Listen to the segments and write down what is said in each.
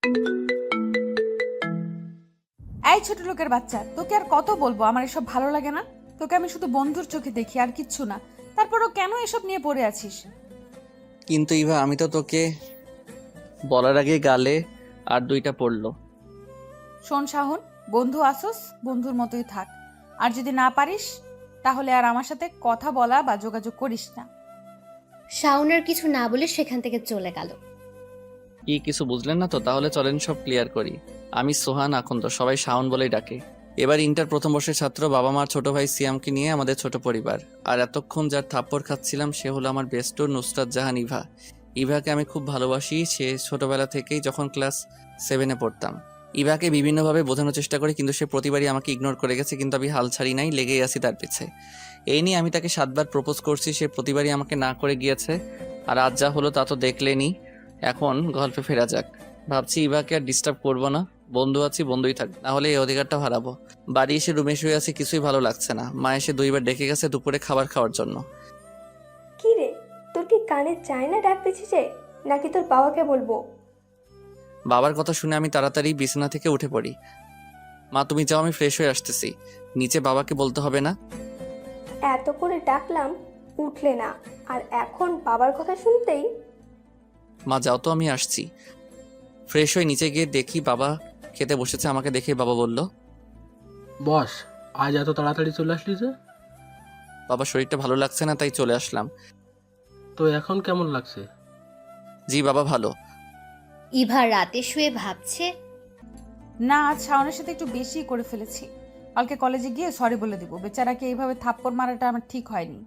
এই ছোট লোকের বাচ্চা, তোকে আর কত বলবো আমার এসব ভালো লাগে না। তোকে আমি শুধু বন্ধুর চোখে দেখি, আর কিচ্ছু না। তারপরও কেন এসব নিয়ে পড়ে আছিস? কিন্তু ইভা, আমি তো তোকে বলার আগে গালে আর দুইটা পড়লো। শোন শাহন, বন্ধু আসোস, বন্ধুর মতোই থাক। আর যদি না পারিস তাহলে আর আমার সাথে কথা বলা বা যোগাযোগ করিস না। শাওনের কিছু না বলে সেখান থেকে চলে গেল। কি কিছু বুঝলেন না তো? তাহলে চলেন সব ক্লিয়ার করি। আমি সোহান, এখন তো সবাই শাওন বলেই ডাকে। এবার ইন্টার প্রথম বর্ষের ছাত্র, বাবা মার ছোট ভাই সিয়ামকে নিয়ে আমাদের ছোট পরিবার। আর এতক্ষণ যার থাপ্পড় খাচ্ছিলাম সে হলো আমার বেস্টর নুসরাত জাহান ইভা। ইভাকে আমি খুব ভালোবাসি, সে ছোটবেলা থেকেই, যখন ক্লাস 7-এ পড়তাম। ইভাকে বিভিন্নভাবে বোঝানোর চেষ্টা করি, কিন্তু সে প্রতিবারই আমাকে ইগনোর করে গেছে। কিন্তু আমি হাল ছাড়ি নাই, লেগেই আছি তার পিছে। এই নিয়ে আমি তাকে 7বার প্রপোজ করছি, সে প্রতিবারই আমাকে না করে গিয়েছে। আর আজ যা হলো তা তো দেখলেনি। এখন গল্পে ফেরা যাক। ভাবছি ইভাকে আর ডিস্টার্ব করবো না, বন্ধু আছি বন্ধুই থাক, না হলে এই অধিকারটা হারাবো। বাড়ি এসে রুমে শুয়ে আছি, কিছুই ভালো লাগছে না। মা এসে 2বার ডেকে গেছে দুপুরে খাবার খাওয়ার জন্য। কি রে, তোর কি কানে চায় না ডাক পেয়েছে, নাকি তোর বাবাকে বলবো? বাবার কথা শুনে আমি তাড়াতাড়ি বিছানা থেকে উঠে পড়ি। মা তুমি যাও, আমি ফ্রেশ হয়ে আসতেছি। নিচে বাবাকে বলতে হবে না? এত করে ডাকলাম, উঠলে না, আর এখন বাবার কথা শুনতেই। মা যাও তো, আমি আসছি। ফ্রেশ হয়ে নিচে গিয়ে দেখি বাবা খেতে বসেছে। আমাকে দেখে বাবা বলল, বস, আজ এত তাড়াতাড়ি চলে আসলি যে? বাবা শরীরটা ভালো লাগছে না, তাই চলে আসলাম। তো এখন কেমন লাগছে? জি বাবা, ভালো। ইভা রাতে শুয়ে ভাবছে, না, আজ শাওনের সাথে একটু বেশি করে ফেলেছি। কালকে কলেজে গিয়ে সরি বলে দিব। বেচারাকে এইভাবে থাপ্পড় মারাটা আমার ঠিক হয়নি।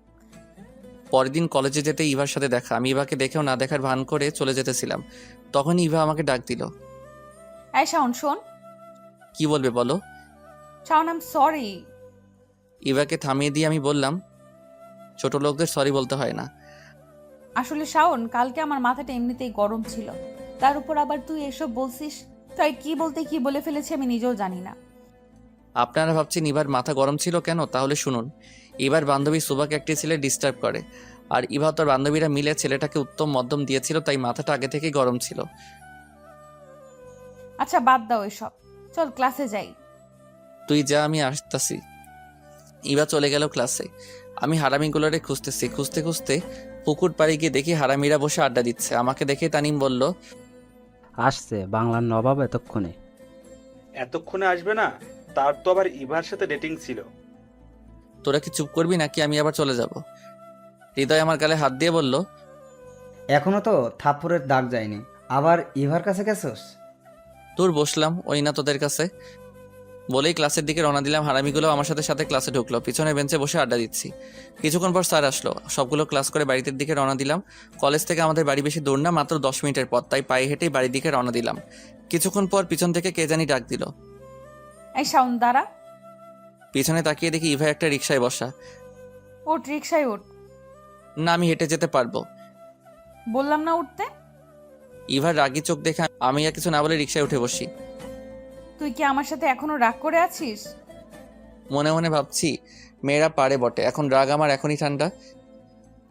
পরের দিন কলেজে যেতে ইভার সাথে দেখা। আমি ইভাকে দেখেও না দেখার ভান করে চলে যেতেছিলাম, তখনই ইভা আমাকে ডাক দিল। এই শাওন শোন। কি বলবে বলো? Shaon, I am sorry. ইভাকে থামিয়ে দিয়ে আমি বললাম, ছোট লোকদের সরি বলতে হয় না। আসলে শাওন, কালকে আমার মাথাটা এমনিতেই গরম ছিল, তার উপর আবার তুই এসব বলছিস। তাই কি বলতে কি বলে ফেলেছি আমি নিজেও জানি না। আপনারা ভাবছেন ইভার মাথা গরম ছিল কেন? তাহলে শুনুন। ইভার বান্ধবী সুবাকে একটি ছেলে ডিস্টার্ব করে, আর ইভা তার বান্ধবীরা মিলে ছেলেটাকে উত্তম মধ্যম দিয়েছিল, তাই মাথাটা আগে থেকেই গরম ছিল। আচ্ছা বাদ দাও এসব, চল ক্লাসে যাই। তুই যা, আমি আসতাছি। ইভা চলে গেল ক্লাসে। আমি হারামিগুলোরে খুঁজতেছি। খুঁজতে খুঁজতে পুকুর পাড়ে গিয়ে দেখি হারামিরা বসে আড্ডা দিচ্ছে। আমাকে দেখে তানিম বলল, আসছে বাংলার নবাব এতক্ষণে। এতক্ষণে আসবে না? তার তো আবার ইভার সাথে ডেটিং ছিল। তোরা কি চুপ করবি নাকি আমি আবার চলে যাব? হৃদয় আমার গালে হাত দিয়ে বলল, এখনো তো থাপ্পড়ের দাগ যায়নি, আবার ইভার কাছে গেছোস? তোর বসলাম, ওই না তোদের কাছে। বলেই ক্লাসের দিকে রওনা দিলাম। হারামিগুলো আমার সাথে সাথে ক্লাসে ঢুকলো। পিছনে বেঞ্চে বসে আড্ডা দিচ্ছি। কিছুক্ষণ পর স্যার আসলো। সবগুলো ক্লাস করে বাড়িতে দিকে রওনা দিলাম। কলেজ থেকে আমাদের বাড়ি বেশি দূর না, মাত্র 10 মিনিটের পথ, তাই পায়ে হেঁটেই বাড়ির দিকে রওনা দিলাম। কিছুক্ষণ পর পিছন থেকে কে জানি ডাক দিল। এই শাওন দাঁড়া। পিছনে তাকিয়ে দেখি ইভা একটা রিকশায় বসা। ওঠ, রিক্সায় ওঠ। না, আমি হেঁটে যেতে পারবো। বললাম না উঠতে। ইভার রাগি চোখ দেখে আমি আর কিছু না বলে রিকশায় উঠে বসি। তুই কি আমার সাথে এখনো রাগ করে আছিস? মনে মনে ভাবছি, মেয়েরা পারে বটে, এখন রাগ আমার এখনই ঠান্ডা।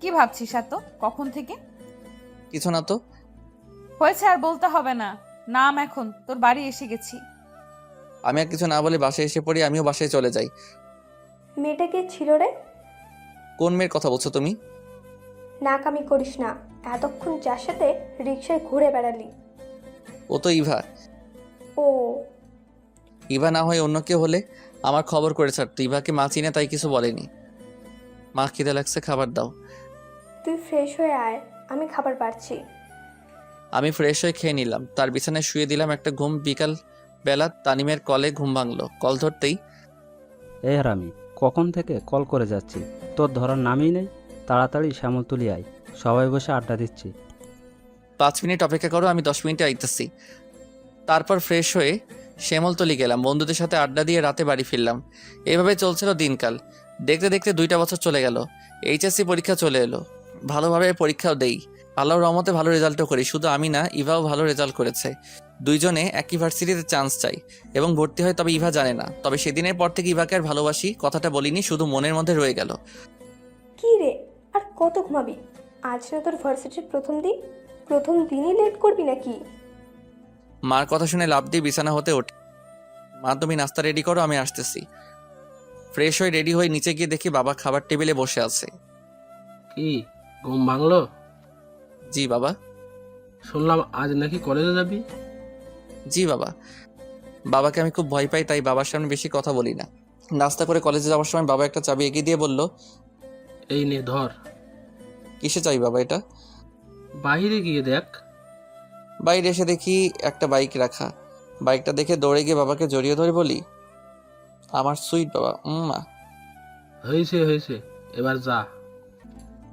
কি ভাবছিস এত কখন থেকে? কিছু না তো। হয়েছে, আর বলতে হবে না। নাম, এখন তোর বাড়ি এসে গেছি। আমি আর কিছু না বলে বাসায় এসে পড়ি। আমিও বাসায় চলে যাই। মেয়েটা কে ছিল রে? কোন মেয়ের কথা বলছো তুমি? নাকামি করিস না, এতক্ষণ যার সাথে রিক্সায় ঘুরে বেড়ালি। ও তো ইভা। ও, ইভা না হয় অন্য কেউ হলে আমার খবর করে ছাড়তো। ইভাকে মা চিনে, তাই কিছু বলেনি। মা, খিদে লাগছে, খাবার দাও। তুই ফ্রেশ হয়ে আয়, আমি খাবার পাচ্ছি। আমি ফ্রেশ হয়ে খেয়ে নিলাম। তার বিছানায় শুয়ে দিলাম একটা ঘুম। বিকাল বেলা তানিমের কলে ঘুম ভাঙলো। কল ধরতেই, এই হারামি, কখন থেকে কল করে যাচ্ছি, তোর ধরার নামই নেই। তাড়াতাড়ি শ্যামলতলি আয়, সবাই বসে আড্ডা দিচ্ছি। 5 মিনিট অপেক্ষা করো, আমি 10 মিনিটে আইতেছি। তারপর ফ্রেশ হয়ে শ্যামলতলি গেলাম। বন্ধুদের সাথে আড্ডা দিয়ে রাতে বাড়ি ফিরলাম। এভাবে চলছিল দিনকাল। দেখতে দেখতে 2টা বছর চলে গেল। এইচএসসি পরীক্ষা চলে এলো। ভালোভাবে পরীক্ষাও দেই, আল্লাহর রহমতে ভালো রেজাল্টও করি। শুধু আমি না, ইভাও ভালো রেজাল্ট করেছে। দুইজনে একই ভার্সিটিতে চান্স চাই এবং ভর্তি হয়, তবে ইভা জানে না। তবে সেদিনের পর থেকে ইভাকে আর ভালোবাসি কথাটা বলিনি, শুধু মনের মধ্যে রয়ে গেল। কি রে, আর কত ঘুমাবি? আজ না তোর ভার্সিটির প্রথম দিন, প্রথম দিনই লেট করবি নাকি? মার কথা শুনে লাফ দিয়ে বিছানা হতে ওঠে। মা তুমি নাস্তা রেডি করো, আমি আসতেছি। ফ্রেশ হয়ে রেডি হয়ে নিচে গিয়ে দেখি বাবা খাবার টেবিলে বসে আছে। কি ঘুম ভাঙলো? জি বাবা। শুনলাম আজ নাকি কলেজে যাবি। জি বাবা। বাবাকে আমি খুব ভয় পাই, তাই বাবার সামনে বেশি কথা বলি না। নাস্তা করে কলেজে যাওয়ার সময় বাবা একটা চাবি এগিয়ে দিয়ে বলল, এই নে ধর। কিসে চাই বাবা এটা? বাইরে গিয়ে দেখ। বাইরে এসে দেখি একটা বাইক রাখা। বাইকটা দেখে দৌড়ে গিয়ে বাবাকে জড়িয়ে ধরে বলি, আমার সুইট বাবা। মা। হয়েছে হয়েছে, এবার যা।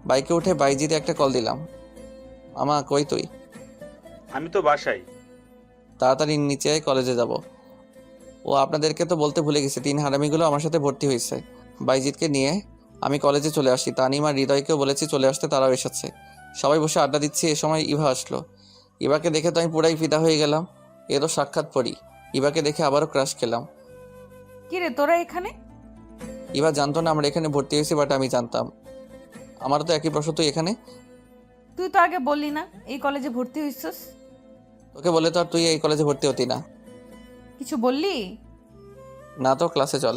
বাইকে উঠে বাইজিতে একটা কল দিলাম। আমা কই তুই? আমি তো বাসায়। তাড়াতাড়ি নিচে আয়, কলেজে যাব। ও আপনাদেরকে তো বলতে ভুলে গেছে, 3 হারামিগুলো আমার সাথে ভর্তি হয়েছে। বাইজিৎকে নিয়ে আমি কলেজে চলে আসি। তানিম আর হৃদয়কেও বলেছি চলে আসতে, তারাও এসেছে। সবাই বসে আড্ডা দিচ্ছি, এ সময় ইভা আসলো। ইভাকে দেখে তো আমি পুরাই ফিদা হয়ে গেলাম। এ তো সাক্ষাৎ পড়ি। ইভাকে দেখে আবারও ক্রাশ খেলাম। কিরে তোরা এখানে? ইভা জানতো না আমরা এখানে ভর্তি হয়েছি, বাট আমি জানতাম। আমারও তো একই প্রশ্ন, তুই এখানে? তুই তো আগে বললি না এই কলেজে ভর্তি হইছস। তোকে বলে তো আর তুই এই কলেজে ভর্তি হতি না। কিছু বললি? না তো, ক্লাসে চল।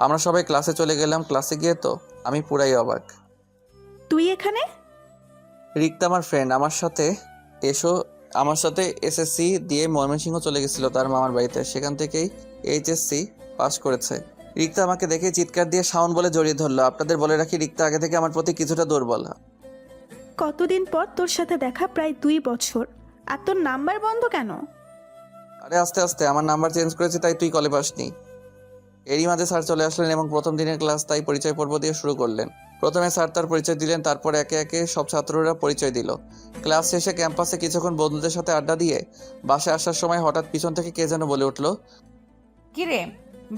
আমরা সবাই ক্লাসে চলে গেলাম। ক্লাসে গিয়ে তো আমি পুরাই অবাক। তুই এখানে? রিক্তা আমার ফ্রেন্ড, আমার সাথে এসএসসি দিয়ে ময়মনসিংহ চলে গেছিল তার মামার বাড়িতে। সেখান থেকেই এইচএসসি পাস করেছে। রিক্তা আমাকে দেখে চিৎকার দিয়ে শাওন বলে জড়িয়ে ধরলো। আপনাদের বলে রাখি, রিক্তা আগে থেকে আমার প্রতি কিছুটা দুর্বল। কতদিন পর তোর সাথে দেখা, প্রায় 2 বছর, আর তোর নাম্বার বন্ধ কেন? আরে আস্তে আস্তে, আমার নাম্বার চেঞ্জ করেছি, তাই তুই কলে পাসনি। এরই মাঝে স্যার চলে আসলেন এবং প্রথম দিনের ক্লাস তাই পরিচয় পর্ব দিয়ে শুরু করলেন। প্রথমে স্যার তার পরিচয় দিলেন, তারপর একে একে সব ছাত্ররা পরিচয় দিল। ক্লাস শেষে ক্যাম্পাসে কিছুক্ষণ বন্ধুদের সাথে আড্ডা দিয়ে বাসায় আসার সময় হঠাৎ পিছন থেকে কে যেন বলে উঠলো, কিরে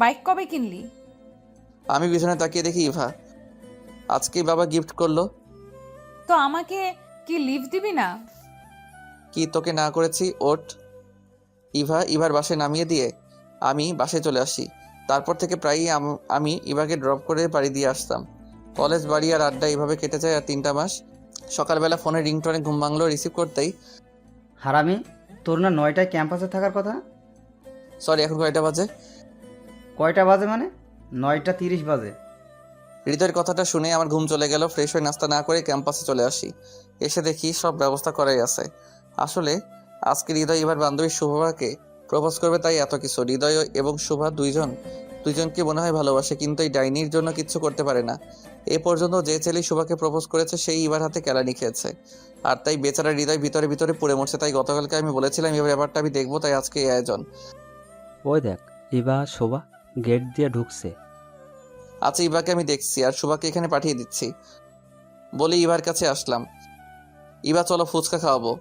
বাইক কবে কিনলি? আমি পিছনে তাকিয়ে দেখি ইভা। আজকেই বাবা গিফট করলো। তো আমাকে কি লিভ দিবি না? কি তোকে না করেছি? ওঠ। ইভার বাসায় নামিয়ে দিয়ে আমি বাসায় চলে আসি। তারপর থেকে প্রায়ই আমি ইভাকে ড্রপ করে বাড়ি দিয়ে আসতাম। কলেজ, বাড়ি আর আড্ডা এভাবে কেটে যায় আর 3টা মাস। সকালবেলা ফোনে রিংটোনে ঘুম ভাঙলো। রিসিভ করতেই, হারামি, তোর না 9টায় ক্যাম্পাসে থাকার কথা? সরি এখন কয়টা বাজে? কয়টা বাজে মানে? 9টা 30 বাজে। হৃদয়ের কথাটা শুনে আমার ঘুম চলে গেল। ফ্রেশ হয়ে নাস্তা না করে ক্যাম্পাসে চলে আসি। এসে দেখি সব ব্যবস্থা করাই আছে। আসলে আজকে হৃদয় এবার বান্ধবী শুভাকে প্রপোজ করবে, তাই এত কিছু। হৃদয় এবং শুভা দুইজনকে মনে হয় ভালোবাসে, কিন্তু এই ডাইনির জন্য কিচ্ছু করতে পারে না। এ পর্যন্ত যে ছেলে শুভাকে প্রপোজ করেছে সেই এবার হাতে কেলানি খেয়েছে, আর তাই বেচারা হৃদয় ভিতরে ভিতরে পুড়ে মরছে। তাই গতকালকে আমি বলেছিলাম এবার ব্যাপারটা আমি দেখবো, তাই আজকে এই আয়োজন। ওই দেখ, ইভা শোভা গেট দিয়ে ঢুকছে। আচ্ছা, ইভাকে আমি দেখছি আর শুভাকে এখানে পাঠিয়ে দিচ্ছি বলে ইভার কাছে আসলাম। ইভা চলো, ফুচকা খাওয়াবো।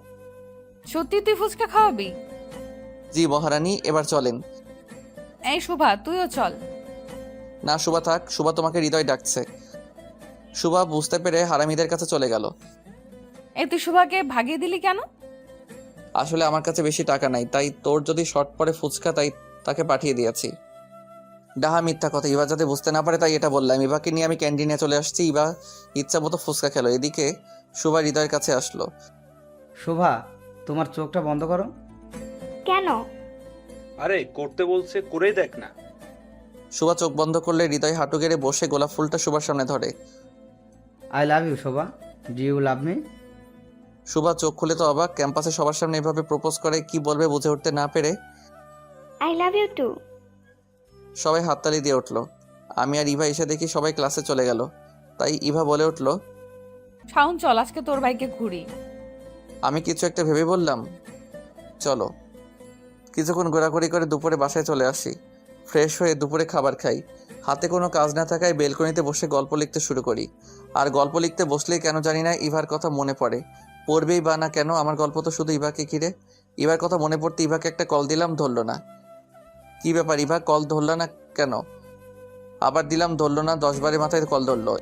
সত্যি তুই ফুচকা খাওয়াবি? জি মহারানী, এবার চলেন। এই শোভা তুইও চল। না শুভা থাক, শুভা তোমাকে হৃদয় ডাকছে। শুভা বুঝতে পেরে হারামিদের কাছে চলে গেল। এই তুই শোভাকে ভাগিয়ে দিলি কেন? আসলে আমার কাছে বেশি টাকা নাই, তাই তোর যদি শর্ট পড়ে ফুচকা, তাই তাকে পাঠিয়ে দিয়েছি। ডাহা মিথ্যা কথা, ইভা যাতে বুঝতে না পারে তাই এটা বললাম। ইভাকে নিয়ে আমি ক্যান্টিনে চলে আসছি। ইভা ইচ্ছা মতো ফুচকা খেলো। এদিকে শুভা হৃদয়ের কাছে আসলো। শোভা, তোমার চোখটা বন্ধ করো। কেন? আরে করতে বলছে, করেই দেখ না। শুভা চোখ বন্ধ করলে হৃদয় হাঁটু গেড়ে বসে গোলাপ ফুলটা শুভার সামনে ধরে। I love you Shobha, do you love me? Shubha চোখ খুলে তো অবাক, ক্যাম্পাসে সবার সামনে এভাবে প্রপোজ করে, কি বলবে বুঝে উঠতে না পেরে আই লাভ ইউ টু। সবাই হাততালি দিয়ে উঠলো। আমি আর ইভা এসে দেখি সবাই ক্লাসে চলে গেল। তাই ইভা বলে উঠলো, শাওন চল আজকে তোর বাইকে ঘুরি। আমি কিছু একটা ভেবে বললাম, চলো। কিছুক্ষণ ঘোরাঘুরি করে দুপুরে বাসায় চলে আসি। ফ্রেশ হয়ে দুপুরে খাবার খাই। হাতে কোনো কাজ না থাকায় বেলকনিতে বসে গল্প লিখতে শুরু করি। আর গল্প লিখতে বসলেই কেন জানি না ইভার কথা মনে পড়ে। পড়বেই বা না কেন, আমার গল্প তো শুধু ইভাকে ঘিরে। ইভার কথা মনে পড়তে ইভাকে একটা কল দিলাম, ধরলো না। কি ব্যাপার ইভা, কল ধরলো না কেন? আবার দিলাম, ধরলো না। 10 বারের মাথায় কল ধরলো।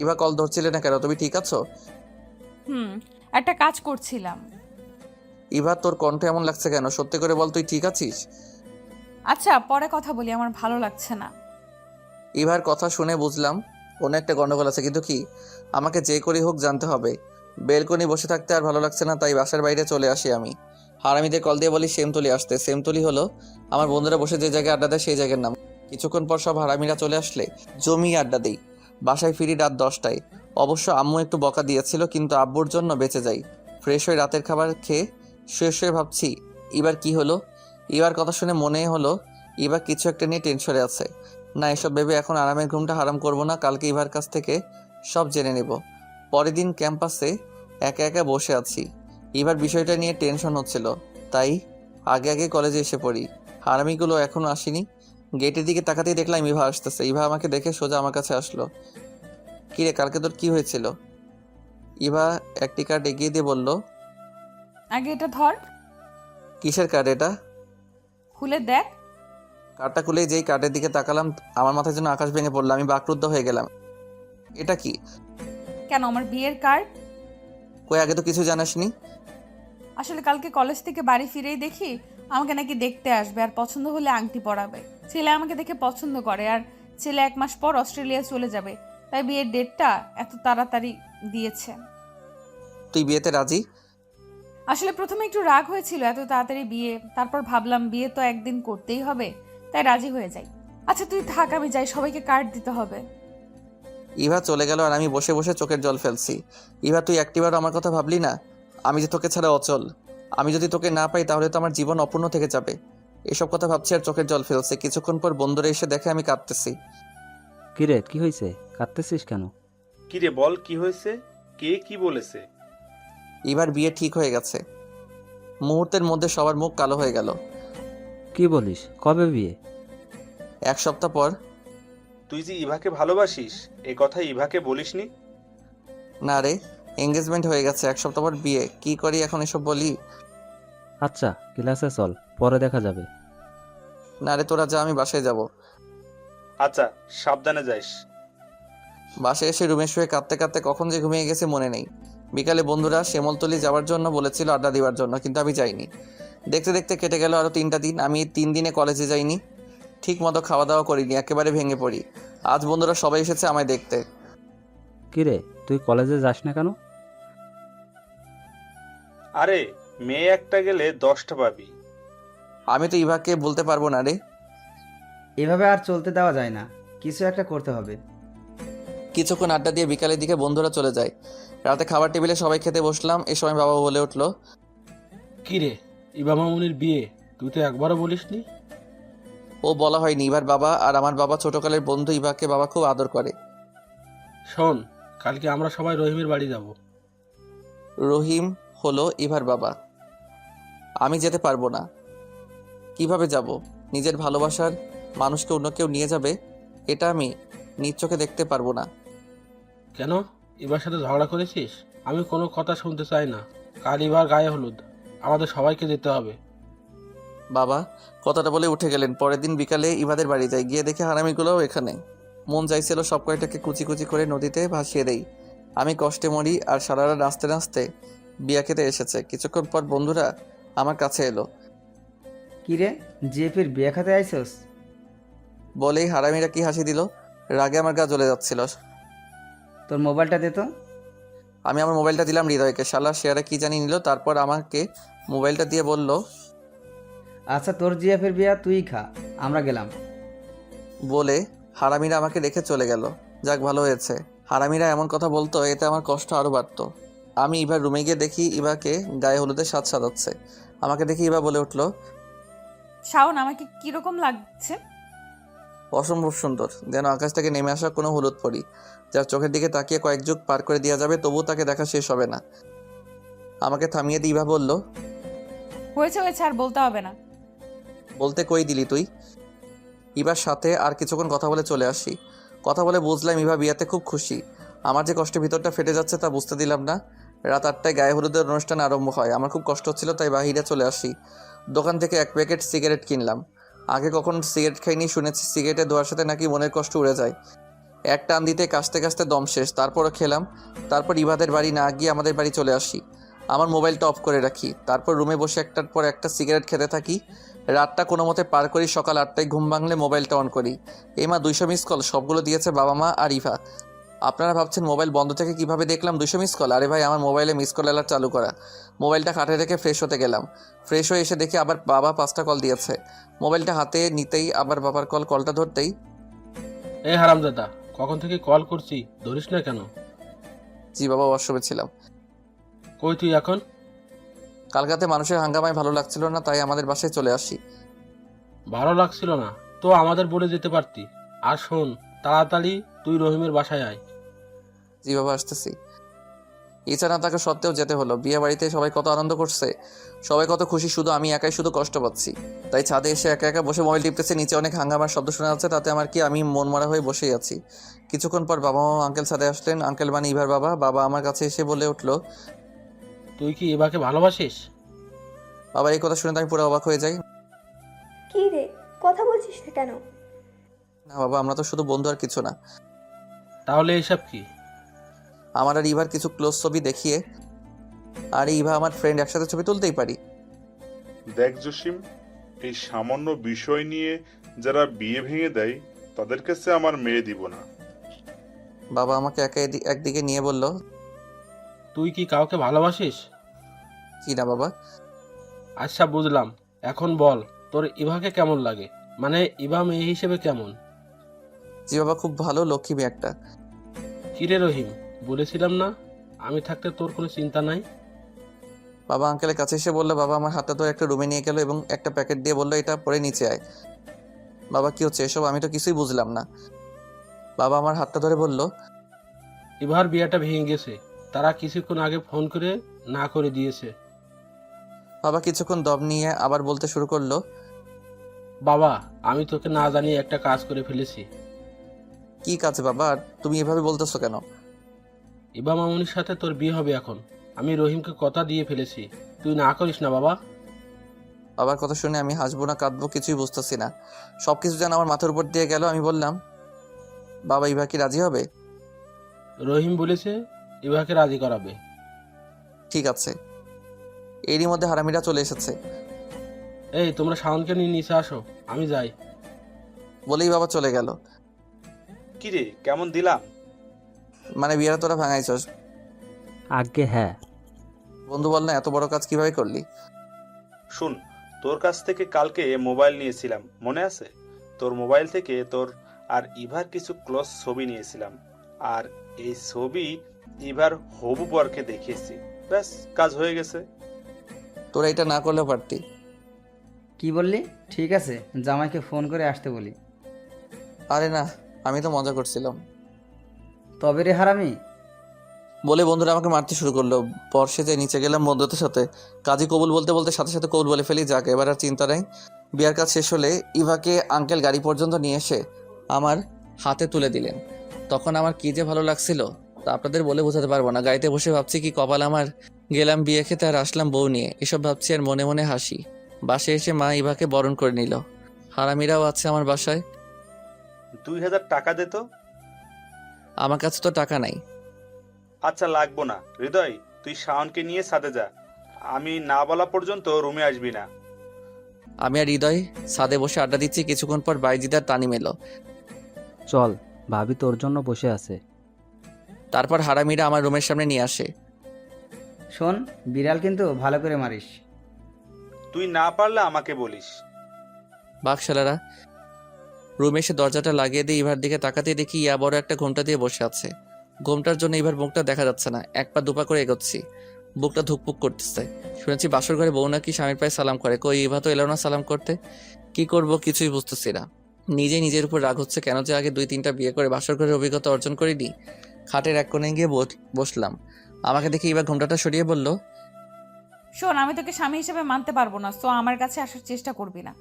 ইভা কল ধরছিলে না কেন? তুমি ঠিক আছো? একটা কাজ করছিলাম। ইভা তোর কণ্ঠ এমন লাগছে কেন? সত্যি করে বল, তুই ঠিক আছিস? আচ্ছা পরে কথা বলি, আমার ভালো লাগছে না। ইভার কথা শুনে বুঝলাম কোনো একটা গন্ডগোল আছে, কিন্তু কি? আমাকে যে করেই হোক জানতে হবে। বেলকনি বসে থাকতে আর ভালো লাগছে না, তাই বাসার বাইরে চলে আসি আমি। হারামিদের কল দিয়ে বলি সেমতলি আসতে। সেমতলি হলো আমার বন্ধুরা বসে যে জায়গায় আড্ডা দেয় সেই জায়গার নাম। কিছুক্ষণ পর সব হারামিরা চলে আসলে জমিয়ে আড্ডা দিই। বাসায় ফিরি রাত 10টায়। অবশ্য আম্মু একটু বকা দিয়েছিল, কিন্তু আব্বুর জন্য বেঁচে যাই। ফ্রেশ হয়ে রাতের খাবার খেয়ে শুয়ে ভাবছি এবার কি হলো। এবার কথা শুনে মনে হলো এবার কিছু একটা নিয়ে টেনশনে আছে। না, এসব ভেবে এখন আরামের ঘুমটা হারাম করব না। কালকে ইভার কাছ থেকে সব জেনে নেব। পরের দিন ক্যাম্পাসে একা একা বসে আছি। এবার বিষয়টা নিয়ে টেনশন হচ্ছিল, তাই আগে আগে কলেজে এসে পড়ি। হারামিগুলো এখনো আসেনি। গেটের দিকে তাকাতেই দেখলাম ইভা আসতেছে। ইভা আমাকে দেখে সোজা আমার কাছে আসলো। কিরে, কালকে তোর কি হয়েছিল? ইভা একটি কার্ড এগিয়ে দিয়ে বলল, আগে এটা ধর, কিসের কার্ড এটা? খুলে দেখ। কার্ডটা খুলে যেই কার্ডের দিকে তাকালাম, আমার মাথায় যেন আকাশ ভেঙে পড়লো। আমি বাকরুদ্ধ হয়ে গেলাম। এটা কি? কেন, আমার বিয়ের কার্ড। কই, আগে তো কিছু জানাসনি। আসলে কালকে কলেজ থেকে বাড়ি ফিরেই দেখি আমাকে নাকি দেখতে আসবে, আর পছন্দ হলে আংটি পরাবে। ছেলে আমাকে দেখে পছন্দ করে, আর ছেলে 1 মাস পর অস্ট্রেলিয়া চলে যাবে, তাই বিয়ের ডেটটা এত তাড়াতাড়ি দিয়েছে। তুই বিয়েতে রাজি? আসলে প্রথমে একটু রাগ হয়েছিল এত তাড়াতাড়ি বিয়ে, তারপর ভাবলাম বিয়ে তো একদিন করতেই হবে, তাই রাজি হয়ে যাই। আচ্ছা তুই থাক, আমি যাই, সবাইকে কার্ড দিতে হবে। ইভা চলে গেল আর আমি বসে বসে চোখের জল ফেলছি। ইভা, তুই একটিবার আমার কথা ভাবলি না? আমি যে তোকে ছাড়া অচল। আমি যদি তোকে না পাই তাহলে তো আমার জীবন অপূর্ণ থেকে যাবে। এসব কথা ভাবছি আর চোখের জল ফেলছে। কিছুক্ষণ পর বন্ধুরা এসে দেখে আমি কাঁদতেছি। কিরে, কি হয়েছে? কাঁদতেছিস কেন? কিরে বল, কি হয়েছে? কে কি বলেছে? ইভার বিয়ে ঠিক হয়ে গেছে। মুহূর্তের মধ্যে সবার মুখ কালো হয়ে গেল। কি বলিস? কবে বিয়ে? 1 সপ্তাহ পর। তুই যে ইভাকে ভালোবাসিস এ কথা ইভাকে বলিসনি? না রে, এঙ্গেজমেন্ট হয়ে গেছে। 1 সপ্তাহ পর বিয়ে। কি করি এখন এসব বলি? আচ্ছা, ক্লাসে চল, পরে দেখা যাবে। না রে, তোরা যা, আমি বাসায় যাব। আচ্ছা, সাবধানে যাইস। বাসায় এসে রুমে শুয়ে কাঁদতে কাঁদতে কখন যে ঘুমিয়ে গেছে মনে নেই। বিকালে বন্ধুরা শ্যামলতলি যাওয়ার জন্য বলেছিল, আড্ডা দেওয়ার জন্য, কিন্তু আমি যাইনি। দেখতে দেখতে কেটে গেল আরও 3টা দিন। আমি এই 3 দিনে কলেজে যাইনি, ঠিক মতো খাওয়া দাওয়া করিনি, একেবারে ভেঙে পড়ি। আজ বন্ধুরা সবাই এসেছে আমায় দেখতে। কিরে, তুই কলেজে যাস না কেন? আরে, মেয়ে একটা গেলে 10টা পাবি। আমি তো ইভাকে বলতে পারবো না রে। এভাবে আর চলতে দেওয়া যায় না, কিছু একটা করতে হবে। কিছুক্ষণ আড্ডা দিয়ে বিকালের দিকে বন্ধুরা চলে যায়। রাতে খাবার টেবিলে সবাই খেতে বসলাম। এ সময় বাবা বলে উঠলো, কি রে, ইবা মামুনির বিয়ে তুই তো একবারও বলিসনি। ও বলা হয়নি। ইভার বাবা আর আমার বাবা ছোটকালের বন্ধু। ইভাকে বাবা খুব আদর করে। শোন, কালকে আমরা সবাই রহিমের বাড়ি যাব। রহিম হলো ইভার বাবা। আমি যেতে পারবো না। কিভাবে যাব? নিজের ভালোবাসার মানুষকে অন্য কেউ নিয়ে যাবে, এটা আমি নিজ চোখে দেখতে পারবো না। কেন, ইবার সাথে ঝগড়া করেছিস? আমি কোনো কথা শুনতে চাই না। কাল ইবার গায়ে হলুদ, আমাদের সবাইকে যেতে হবে। বাবা কথাটা বলে উঠে গেলেন। পরের দিন বিকালে ইভাদের বাড়ি যাই। গিয়ে দেখে হারামিগুলোও এখানে। মন চাইছিল সব কয়টাকে কুচি কুচি করে নদীতে ভাসিয়ে দেই। আমি কষ্টে মরি, আর সারা রাত নাচতে নাচতে বিয়া খেতে এসেছে। কিছুক্ষণ পর বন্ধুরা আমার কাছে এলো। কি রে, জিএফের বিয়ে খাতে আইসস? বলেই হারামিরা কি হাসি দিল। রাগে আমার গা জ্বলে যাচ্ছিল। তোর মোবাইলটা দে তো। আমি আমার মোবাইলটা দিলাম হৃদয়কে। শালা শেয়ারে কি জানি নিল। তারপর আমাকে মোবাইলটা দিয়ে বলল, আচ্ছা, তোর জিএফের বিয়ে তুই খা, আমরা গেলাম। বলে হারামিরা আমাকে রেখে চলে গেল। যাক, ভালো হয়েছে। হারামিরা এমন কথা বলতো, এতে আমার কষ্ট আরও বাড়তো। আমি ইভার রুমে গিয়ে দেখি ইভাকে গায়ে হলুদের সাজ সাজাচ্ছে। আমাকে দেখি ইভা বলে উঠল, শাওন, আমাকে কিরকম লাগছে? অসম্ভব সুন্দর, যেন আকাশ থেকে নেমে আসা কোনো হলুদ পরি, যার চোখের দিকে তাকিয়ে কয়েক যুগ পার করে দেওয়া যাবে, তবুও তাকে দেখা শেষ হবে না। আমাকে থামিয়ে দিয়ে ইভা বলল, হয়েছে হয়েছে, আর বলতে হবে না। বলতে কই দিলি তুই? ইভার সাথে আর কিছুক্ষণ কথা বলে চলে আসি। কথা বলে বুঝলাম ইভা বিয়াতে খুব খুশি। আমার যে কষ্টে ভিতরটা ফেটে যাচ্ছে তা বুঝতে দিলাম না। রাত 8টায় গায়ে হলুদের অনুষ্ঠান আরম্ভ হয়। আমার খুব কষ্ট হচ্ছিল, তাই বাহিরে চলে আসি। দোকান থেকে 1 প্যাকেট সিগারেট কিনলাম। আগে কখন সিগারেট খাইনি, শুনেছি সিগারেটের ধোয়ার সাথে নাকি মনের কষ্ট উড়ে যায়। এক টান দিতে কাশতে কাশতে দম শেষ। তারপরও খেলাম। তারপর ইভাদের বাড়ি না গিয়ে আমাদের বাড়ি চলে আসি। আমার মোবাইলটা অফ করে রাখি। তারপর রুমে বসে একটার পর একটা সিগারেট খেতে থাকি। রাতটা কোনো মতে পার করি। সকাল 8টায় ঘুম ভাঙলে মোবাইলটা অন করি। এই মা 200 মিস কল, সবগুলো দিয়েছে বাবা মা আর ইভা। আপনারা ভাবছেন মোবাইল বন্ধ থেকে কিভাবে দেখলাম 200 মিস কল? আরে ভাই, আমার মোবাইলে মিস কল অ্যালার্ট চালু করা। মোবাইলটা খাটে রেখে ফ্রেশ হতে গেলাম। ফ্রেশ হয়ে এসে দেখি আবার বাবা 5টা কল দিয়েছে। মোবাইলটা হাতে নিতেই আবার বাবার কলটা ধরতেই, এই হারামজাদা, কখন থেকে কল করছি, ধরিস না কেন? জি বাবা, ওয়াশরুমে ছিলাম। কই তুই এখন? কালকাতে মানুষের হাঙ্গামায় ভালো লাগছিল না, তাই আমাদের বাসায় চলে আসি। ভালো লাগছিল না তো আমাদের বলে যেতে পারতি। আর শোন, তাড়াতাড়ি তুই রহিমের বাসায় আয়। জি বাবা, আসতেছি। ইচ্ছা না থাকা সত্ত্বেও যেতে হলো। বিয়ে বাড়িতে সবাই কত আনন্দ করছে, সবাই কত খুশি, শুধু আমি একাই শুধু কষ্ট পাচ্ছি। তাই ছাদে এসে একা একা বসে মোবাইল টিপতেছে। নিচে অনেক হাঙ্গামার শব্দ শোনা যাচ্ছে, তাতে আমার কি, আমি মন মরা হয়ে বসেই আছি। কিছুক্ষণ পর বাবা মা আঙ্কেল ছাদে আসলেন। আঙ্কেল মানে ইভার বাবা। বাবা আমার কাছে এসে বলে উঠলো, তুই কি এবাকে ভালোবাসিস? বাবার এই কথা শুনে তো আমি পুরো অবাক হয়ে যাই। কি রে, কথা বলছিস না কেন? না বাবা, আমরা তো শুধু বন্ধু আর কিছু না। তাহলে এসব কি? আমার আর ইভার কিছু ক্লোজ ছবি দেখিয়ে, আর ইভা আমার ফ্রেন্ড, একসাথে ছবি তুলতেই পারি। দেখ জসিম, এই সামান্য বিষয় নিয়ে যারা বিয়ে ভেঙে দেয় তাদের কাছে আমার মেয়ে দিব না। বাবা আমাকে একদিকে নিয়ে বলল, তুই কি কাউকে ভালোবাসিস? জি না বাবা। আচ্ছা বুঝলাম, এখন বল তোর ইভাকে কেমন লাগে, মানে ইভা মেয়ে হিসেবে কেমন? জি বাবা, খুব ভালো, লক্ষ্মী মেয়ে একটা। কিরে রহিম, বলেছিলাম না আমি থাকতে তোর কোনো চিন্তা নাই? বাবা আঙ্কেলের কাছে এসে বললো, বাবা আমার হাতটা ধরে একটা রুমে নিয়ে গেল এবং একটা প্যাকেট দিয়ে বললো, এটা পরে নিচে আয়। বাবা কি হচ্ছে এসব? আমি তো কিছুই বুঝলাম না। বাবা আমার হাতটা ধরে বলল, ইভার বিয়েটা ভেঙে গেছে, তারা কিছুক্ষণ আগে ফোন করে না করে দিয়েছে। বাবা কিছুক্ষণ দম নিয়ে আবার বলতে শুরু করলো, বাবা, আমি তোকে না জানিয়ে একটা কাজ করে ফেলেছি। কি কাজ বাবা? আর তুমি এভাবে বলতেছো কেন? ইভা মামুনির সাথে তোর বিয়ে হবে এখন। আমি রহিমকে কথা দিয়ে ফেলেছি, তুই না করিস না বাবা। বাবার কথা শুনে আমি হাসবো না কাঁদবো কিছুই বুঝতেছি না। সবকিছু যেন আমার মাথার উপর দিয়ে গেল। আমি বললাম, বাবা ইভা কি রাজি হবে? রহিম বলেছে ইভাকে রাজি করাবে। ঠিক আছে। এরই মধ্যে হারামিরা চলে এসেছে। এই তোমরা শাওনকে নিয়ে নিচে আসো, আমি যাই। বলেই বাবা চলে গেল। কি রে, কেমন দিলাম? মানে বিয়েটা তোরা ভাঙাইছস? আজ্ঞে হ্যাঁ। বন্ধু বল না, এত বড় কাজ কিভাবে করলি? শুন, তোর কাছ থেকে কালকে মোবাইল নিয়েছিলাম, মনে আছে? তোর মোবাইল থেকে তোর আর ইভার কিছু ক্লোজ ছবি নিয়েছিলাম, আর এই ছবি ইভার হবু বরকে দেখিয়েছি। ব্যাস, কাজ হয়ে গেছে। তোরা এটা না করলেও পারতি। কি বললি? ঠিক আছে, জামাইকে ফোন করে আসতে বলি। আরে না, আমি তো মজা করছিলাম। তবে রে হারামি, বলে বন্ধুরা আমাকে মারতে শুরু করলো। বর্ষে যে নিচে গেলাম বন্ধুদের সাথে। কাজী কবুল বলতে বলতে সাথে সাথে কবুল বলে ফেলি। যাক, এবার আর চিন্তা নেই। বিয়ার কাজ শেষ হলে ইভাকে আঙ্কেল গাড়ি পর্যন্ত নিয়ে এসে আমার হাতে তুলে দিলেন। তখন আমার কি যে ভালো লাগছিল তা আপনাদের বলে বোঝাতে পারবো না। গাড়িতে বসে ভাবছি কি কপাল আমার, গেলাম বিয়ে খেতে আর আসলাম বউ নিয়ে। এসব ভাবছি আর মনে মনে হাসি। বাসায় এসে মা ইভাকে বরণ করে নিল। হারামিরাও আছে আমার বাসায়। 2000 টাকা দে তো। আমার কাছে তো টাকা নাই। আচ্ছা, লাগবো না। হৃদয়, তুই শাওনকে নিয়ে ছাদে যা, আমি না বলা পর্যন্ত রুমে আসবি না। আমি আর হৃদয় ছাদে বসে আড্ডা দিচ্ছি। কিছুক্ষণ পর বাইজিদার তানিম এলো। চল, ভাবি তোর জন্য বসে আছে। তারপর হারামিরা আমার রুমের সামনে নিয়ে আসে। শোন, বিড়াল কিন্তু ভালো করে মারিস। তুই না পারলে আমাকে বলিস। বাকশালারা। রুমে এসে দরজাটা লাগিয়ে দিয়ে ইভার দিকে তাকাতে দেখি ইয়া বড় একটা ঘোমটা দিয়ে বসে আছে। ঘোমটার জন্য ইভার মুখটা দেখা যাচ্ছে না। এক পা দুপা করে এগোচ্ছি, বুকটা ধুকপুক করতেছে। শুনেছি বাসর ঘরে বউ নাকি স্বামীর পায়ে সালাম করে। কই ইভা তো এলো না সালাম করতে। কি করব কিছুই বুঝতেছি না। নিজের উপর রাগ হচ্ছে। কেন যে আগে 2-3টা বিয়ে করে বাসর ঘরের অভিজ্ঞতা অর্জন করিনি। খাটের এক কোণে গিয়ে বসলাম। আমাকে দেখে ইভা ঘোমটাটা সরিয়ে বলল, শোন, আমি তোকে স্বামী হিসেবে মানতে পারবো না, সো আমার কাছে আসার চেষ্টা করবি না।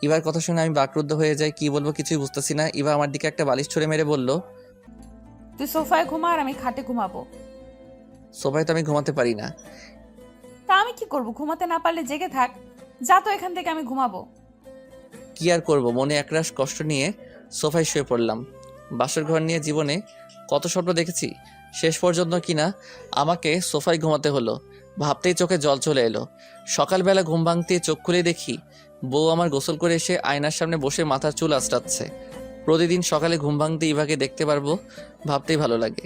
ইভার কথা শুনে আমি বাকরুদ্ধ হয়ে যাই। কি বলবো কিছুই বুঝতেছি না। ইভা আমার দিকে একটা বালিশ ছুঁড়ে মেরে বলল, তুই সোফায় ঘুমা আর আমি খাটে ঘুমাবো। সোফায় তো আমি ঘুমাতে পারি না। তা আমি কি করব? ঘুমাতে না পারলে জেগে থাক। যা তো এখান থেকে, আমি ঘুমাবো। কি আর করব, মনে একরাশ কষ্ট নিয়ে সোফায় শুয়ে পড়লাম। বাসর ঘর নিয়ে জীবনে কত স্বপ্ন দেখেছি, শেষ পর্যন্ত কিনা আমাকে সোফায় ঘুমাতে হলো। ভাবতেই চোখে জল চলে এলো। সকালবেলা ঘুম ভাঙতে চোখ খুলে দেখি বউ আমার গোসল করে এসে আয়নার সামনে বসে মাথার চুল আঁচড়াচ্ছে। প্রতিদিন সকালে ঘুম ভাঙতে ইভাকে দেখতে পারবো ভাবতেই ভালো লাগে।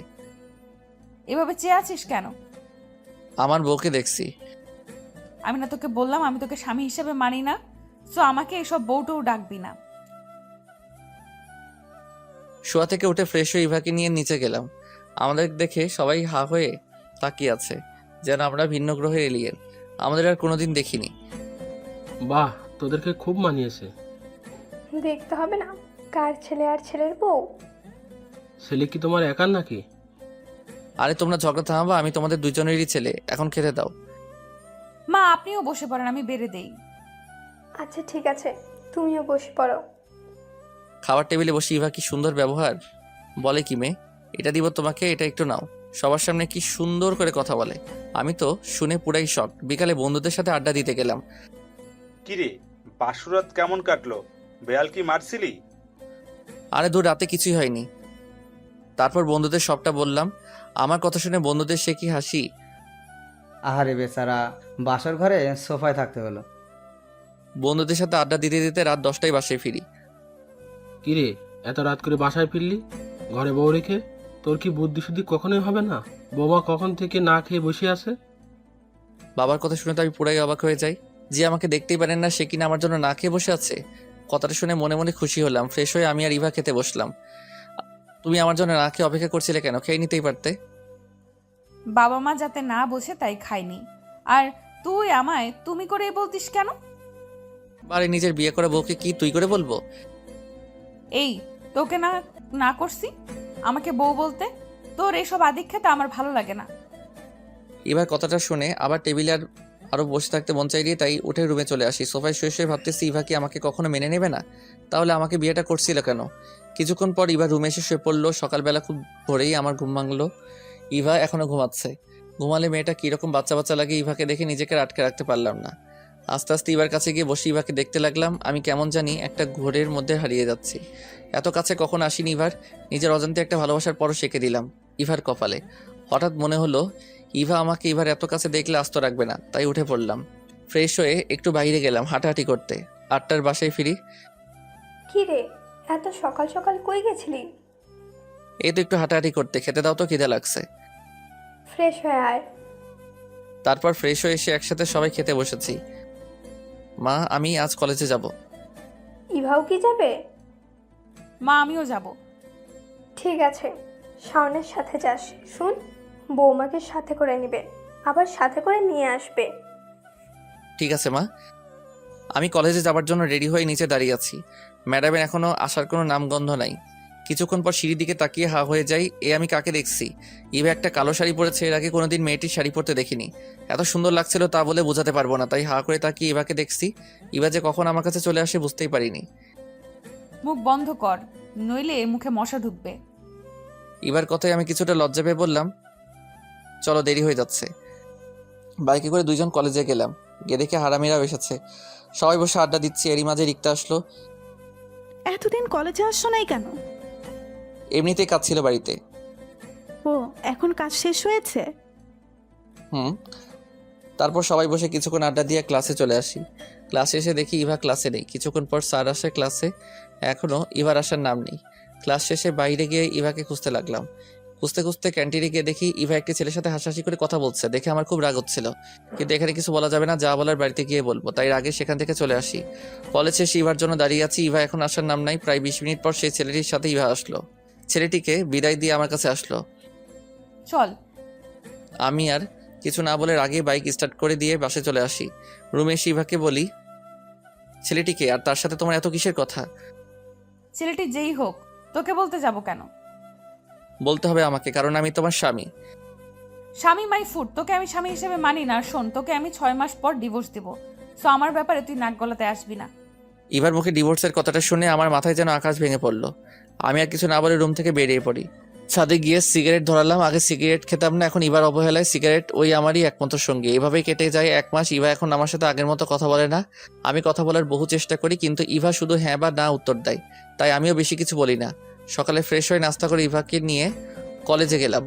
এভাবে চেয়ে আছিস কেন? আমার বউকে দেখছি। আমি না তোকে বললাম আমি তোকে স্বামী হিসেবে মানি না? সো আমাকে এসব বউটও ডাকবি না। শোয়া থেকে উঠে ফ্রেশ হয়ে ইভাকে নিয়ে নিচে গেলাম। আমাদের দেখে সবাই হা হয়ে তাকিয়ে আছে, যেন আমরা ভিন্ন গ্রহের এলিয়েন। আমাদের আর কোনোদিন দেখিনি। বাহ, তোদেরকে খুব মানিয়েছে। দেখতে হবে না কার ছেলে আর ছেলের বউ? ছেলে কি তোমার একার নাকি? আরে তোমরা ঝগড়া থামাবা, আমি তোমাদের দুজনেরই ছেলে। এখন খেতে দাও। মা আপনিও বসে পড়েন, আমি বেড়ে দেই। আচ্ছা ঠিক আছে, তুমিও বসে পড়ো। খাবার টেবিলে বসে ইভা কি সুন্দর ব্যবহার। বলে কি মেয়ে, এটা দিব তোমাকে, এটা একটু নাও। সবার সামনে কি সুন্দর করে কথা বলে। আমি তো শুনে পুরাই শক। বিকালে বন্ধুদের সাথে আড্ডা দিতে গেলাম। কিরে, বাসুরাত কেমন কাটলো? বেয়াল কি মারছিলি? আরে দূর, রাতে কিছুই হয়নি। তারপর বন্ধুদের সবটা বললাম। আমার কথা শুনে বন্ধুদের সে কি হাসি। আহারে বেচারা, বাসর ঘরে সোফায় থাকতে হলো। বন্ধুদের সাথে আড্ডা দিতে দিতে রাত 10টায় বাসায় ফিরি। কিরে, এত রাত করে বাসায় ফিরলি ঘরে বউ রেখে? তোর কি বুদ্ধি শুদ্ধি কখনোই হবে না? বৌমা কখন থেকে না খেয়ে বসে আছে। বাবার কথা শুনে তো আমি পুরাই অবাক হয়ে যাই। যে আমাকে দেখতেই পারেন না সে কিনা আমার জন্য না খেয়ে বসে আছে। কথাটা শুনে মনে মনে খুশি হলাম। ফ্রেশ হয়ে আমি আর ইভা খেতে বসলাম। তুমি আমার জন্য না খেয়ে অপেক্ষা করছিলে কেন? খেয়ে নিতেই পারতে। বাবা মা যাতে না বোঝে তাই খাইনি। আর তুই আমায় তুমি করেই বলতিস কেন? বারে নিজের বিয়ে করা বউকে কি তুই করে বলবো? এই তোকে না না করছি আমাকে বউ বলতে? তোর এইসব আদিক্ষেতা আমার ভালো লাগে না। এবার কথাটা শুনে আবার টেবিলে আরো বসে থাকতে মন চাই দিয়ে তাই উঠে রুমে চলে আসি। সোফায় শুয়ে শুয়ে ভাবতেছি ইভা কি আমাকে কখনো মেনে নেবে না? তাহলে আমাকে বিয়েটা করছিল কেন? কিছুক্ষণ পর ইভা রুমে এসে শুয়ে পড়লো। সকালবেলা খুব ভোরেই আমার ঘুম ভাঙলো। ইভা এখনো ঘুমাচ্ছে। ঘুমালে মেয়েটা কিরকম বাচ্চা বাচ্চা লাগে। ইভাকে দেখে নিজেকে আটকে রাখতে পারলাম না। আস্তে আস্তে ইভার কাছে গিয়ে বসে ইভাকে দেখতে লাগলাম। আমি কেমন জানি একটা ঘোরের মধ্যে হারিয়ে যাচ্ছি। এত কাছে কখন আসিনি ইভার। নিজের অজান্তে একটা ভালোবাসার পরও সেঁকে দিলাম ইভার কপালে। হঠাৎ মনে হলো ইভা আমাকে ইভার এত কাছে দেখলে আস্ত রাখবে না, তাই উঠে পড়লাম। ফ্রেশ হয়ে একটু বাইরে গেলাম হাঁটাহাঁটি করতে। 8টার বাসায় ফিরি। কি রে, এত সকাল সকাল কই গেছিলি? এই তো একটু হাঁটাহাঁটি করতে। খেতে দাও তো, খিদে লাগছে। ফ্রেশ হয়ে আয়। তারপর ফ্রেশ হয়ে এসে একসাথে সবাই খেতে বসেছি। মা, আমি আজ কলেজে যাব। ইভাও কি যাবে? মা আমিও যাব। ঠিক আছে, শাওনের সাথে যাস। শুন, বৌমাকে সাথে করে নেবে, আবার সাথে করে নিয়ে আসবে। ঠিক আছে মা। আমি কলেজে যাবার জন্য রেডি হয়ে নিচে দাঁড়িয়ে আছি। ম্যাডামের এখনো আসার কোনো নামগন্ধ নাই। কিছুক্ষণ পর সিঁড়ির দিকে তাকিয়ে হা হয়ে যাই। আমি কাকে দেখছি? ইভা একটা কালো শাড়ি পরেছে। এর আগে কোনোদিন মেয়েটির শাড়ি পরতে দেখিনি। এত সুন্দর লাগছিল তা বলে বোঝাতে পারবো না। তাই হা করে তাকিয়ে ইভাকে দেখছি। ইভা যে কখন আমার কাছে চলে আসে বুঝতেই পারিনি। মুখ বন্ধ কর, নইলে মুখে মশা ঢুকবে। ইভার কথায় আমি কিছুটা লজ্জা পেয়ে বললাম, চলো দেরি হয়ে যাচ্ছে। বাইকে করে দুইজন কলেজে গেলাম। গিয়ে দেখে হারামিরাও এসেছে। সবাই বসে আড্ডা দিচ্ছি। এরই মাঝে রিক্তা আসলো। এতদিন কলেজে আসছো নাই কেন? এমনিতেই কাজ ছিল বাড়িতে। ও, এখন কাজ শেষ হয়েছে? তারপর সবাই বসে কিছুক্ষণ আড্ডা দিয়ে ক্লাসে চলে আসি। ক্লাসে এসে দেখি ইভা ক্লাসে নেই। কিছুক্ষণ পর স্যার আসে ক্লাসে। এখনো ইভার আসার নাম নেই। ক্লাস শেষে বাইরে গিয়ে ইভাকে খুঁজতে লাগলাম। খুঁজতে খুঁজতে ক্যান্টিনে গিয়ে দেখি ইভা একটি ছেলের সাথে হাসাহাসি করে কথা বলছে। দেখে আমার খুব রাগ হচ্ছিল, কিন্তু এখানে কিছু বলা যাবে না। যা বলার বাড়িতে গিয়ে বলবো, তাই আগে সেখান থেকে চলে আসি। কলেজ শেষে ইভার জন্য দাঁড়িয়ে আছি। ইভা এখন আসার নাম নাই। প্রায় 20 মিনিট পর সেই ছেলেটির সাথে ইভা আসলো। ছেলেটিকে বিদায় দিয়ে আমার কাছে আসলো। চল। আমি আর কিছু না বলে আগে বাইক স্টার্ট করে দিয়ে বাসে চলে আসি। রুমে এসে ইভাকে বলি, ছেলেটিকে আর তার সাথে তোমার এত কিসের কথা? ছেলেটি যেই হোক, তোকে বলতে যাব কেন? বলতে হবে আমাকে, কারণ আমি তোমার স্বামী। স্বামী মাই ফুড, তোকে আমি স্বামী হিসেবে মানি না। আর শোন, তোকে আমি 6 মাস পর ডিভোর্স দিব। সো আমার ব্যাপারে তুই নাক গলাতে আসবি না। ইভার মুখে ডিভোর্সের কথাটা শুনে আমার মাথায় যেন আকাশ ভেঙে পড়লো। আমি আর কিছু না বলে রুম থেকে বেরিয়ে পড়ি। ছাদে গিয়ে সিগারেট ধরালাম। আগে সিগারেট খেতাম না, এখন ইভার অবহেলায় সিগারেট ওই আমারই একমাত্র সঙ্গী। এভাবেই কেটে যায় 1 মাস। ইভা এখন আমার সাথে আগের মতো কথা বলে না। আমি কথা বলার বহু চেষ্টা করি, কিন্তু ইভা শুধু হ্যাঁ বা না উত্তর দেয়। তাই আমিও বেশি কিছু বলি না। সকালে ফ্রেশ হয়ে নাস্তা করে ইভাকে নিয়ে কলেজে গেলাম।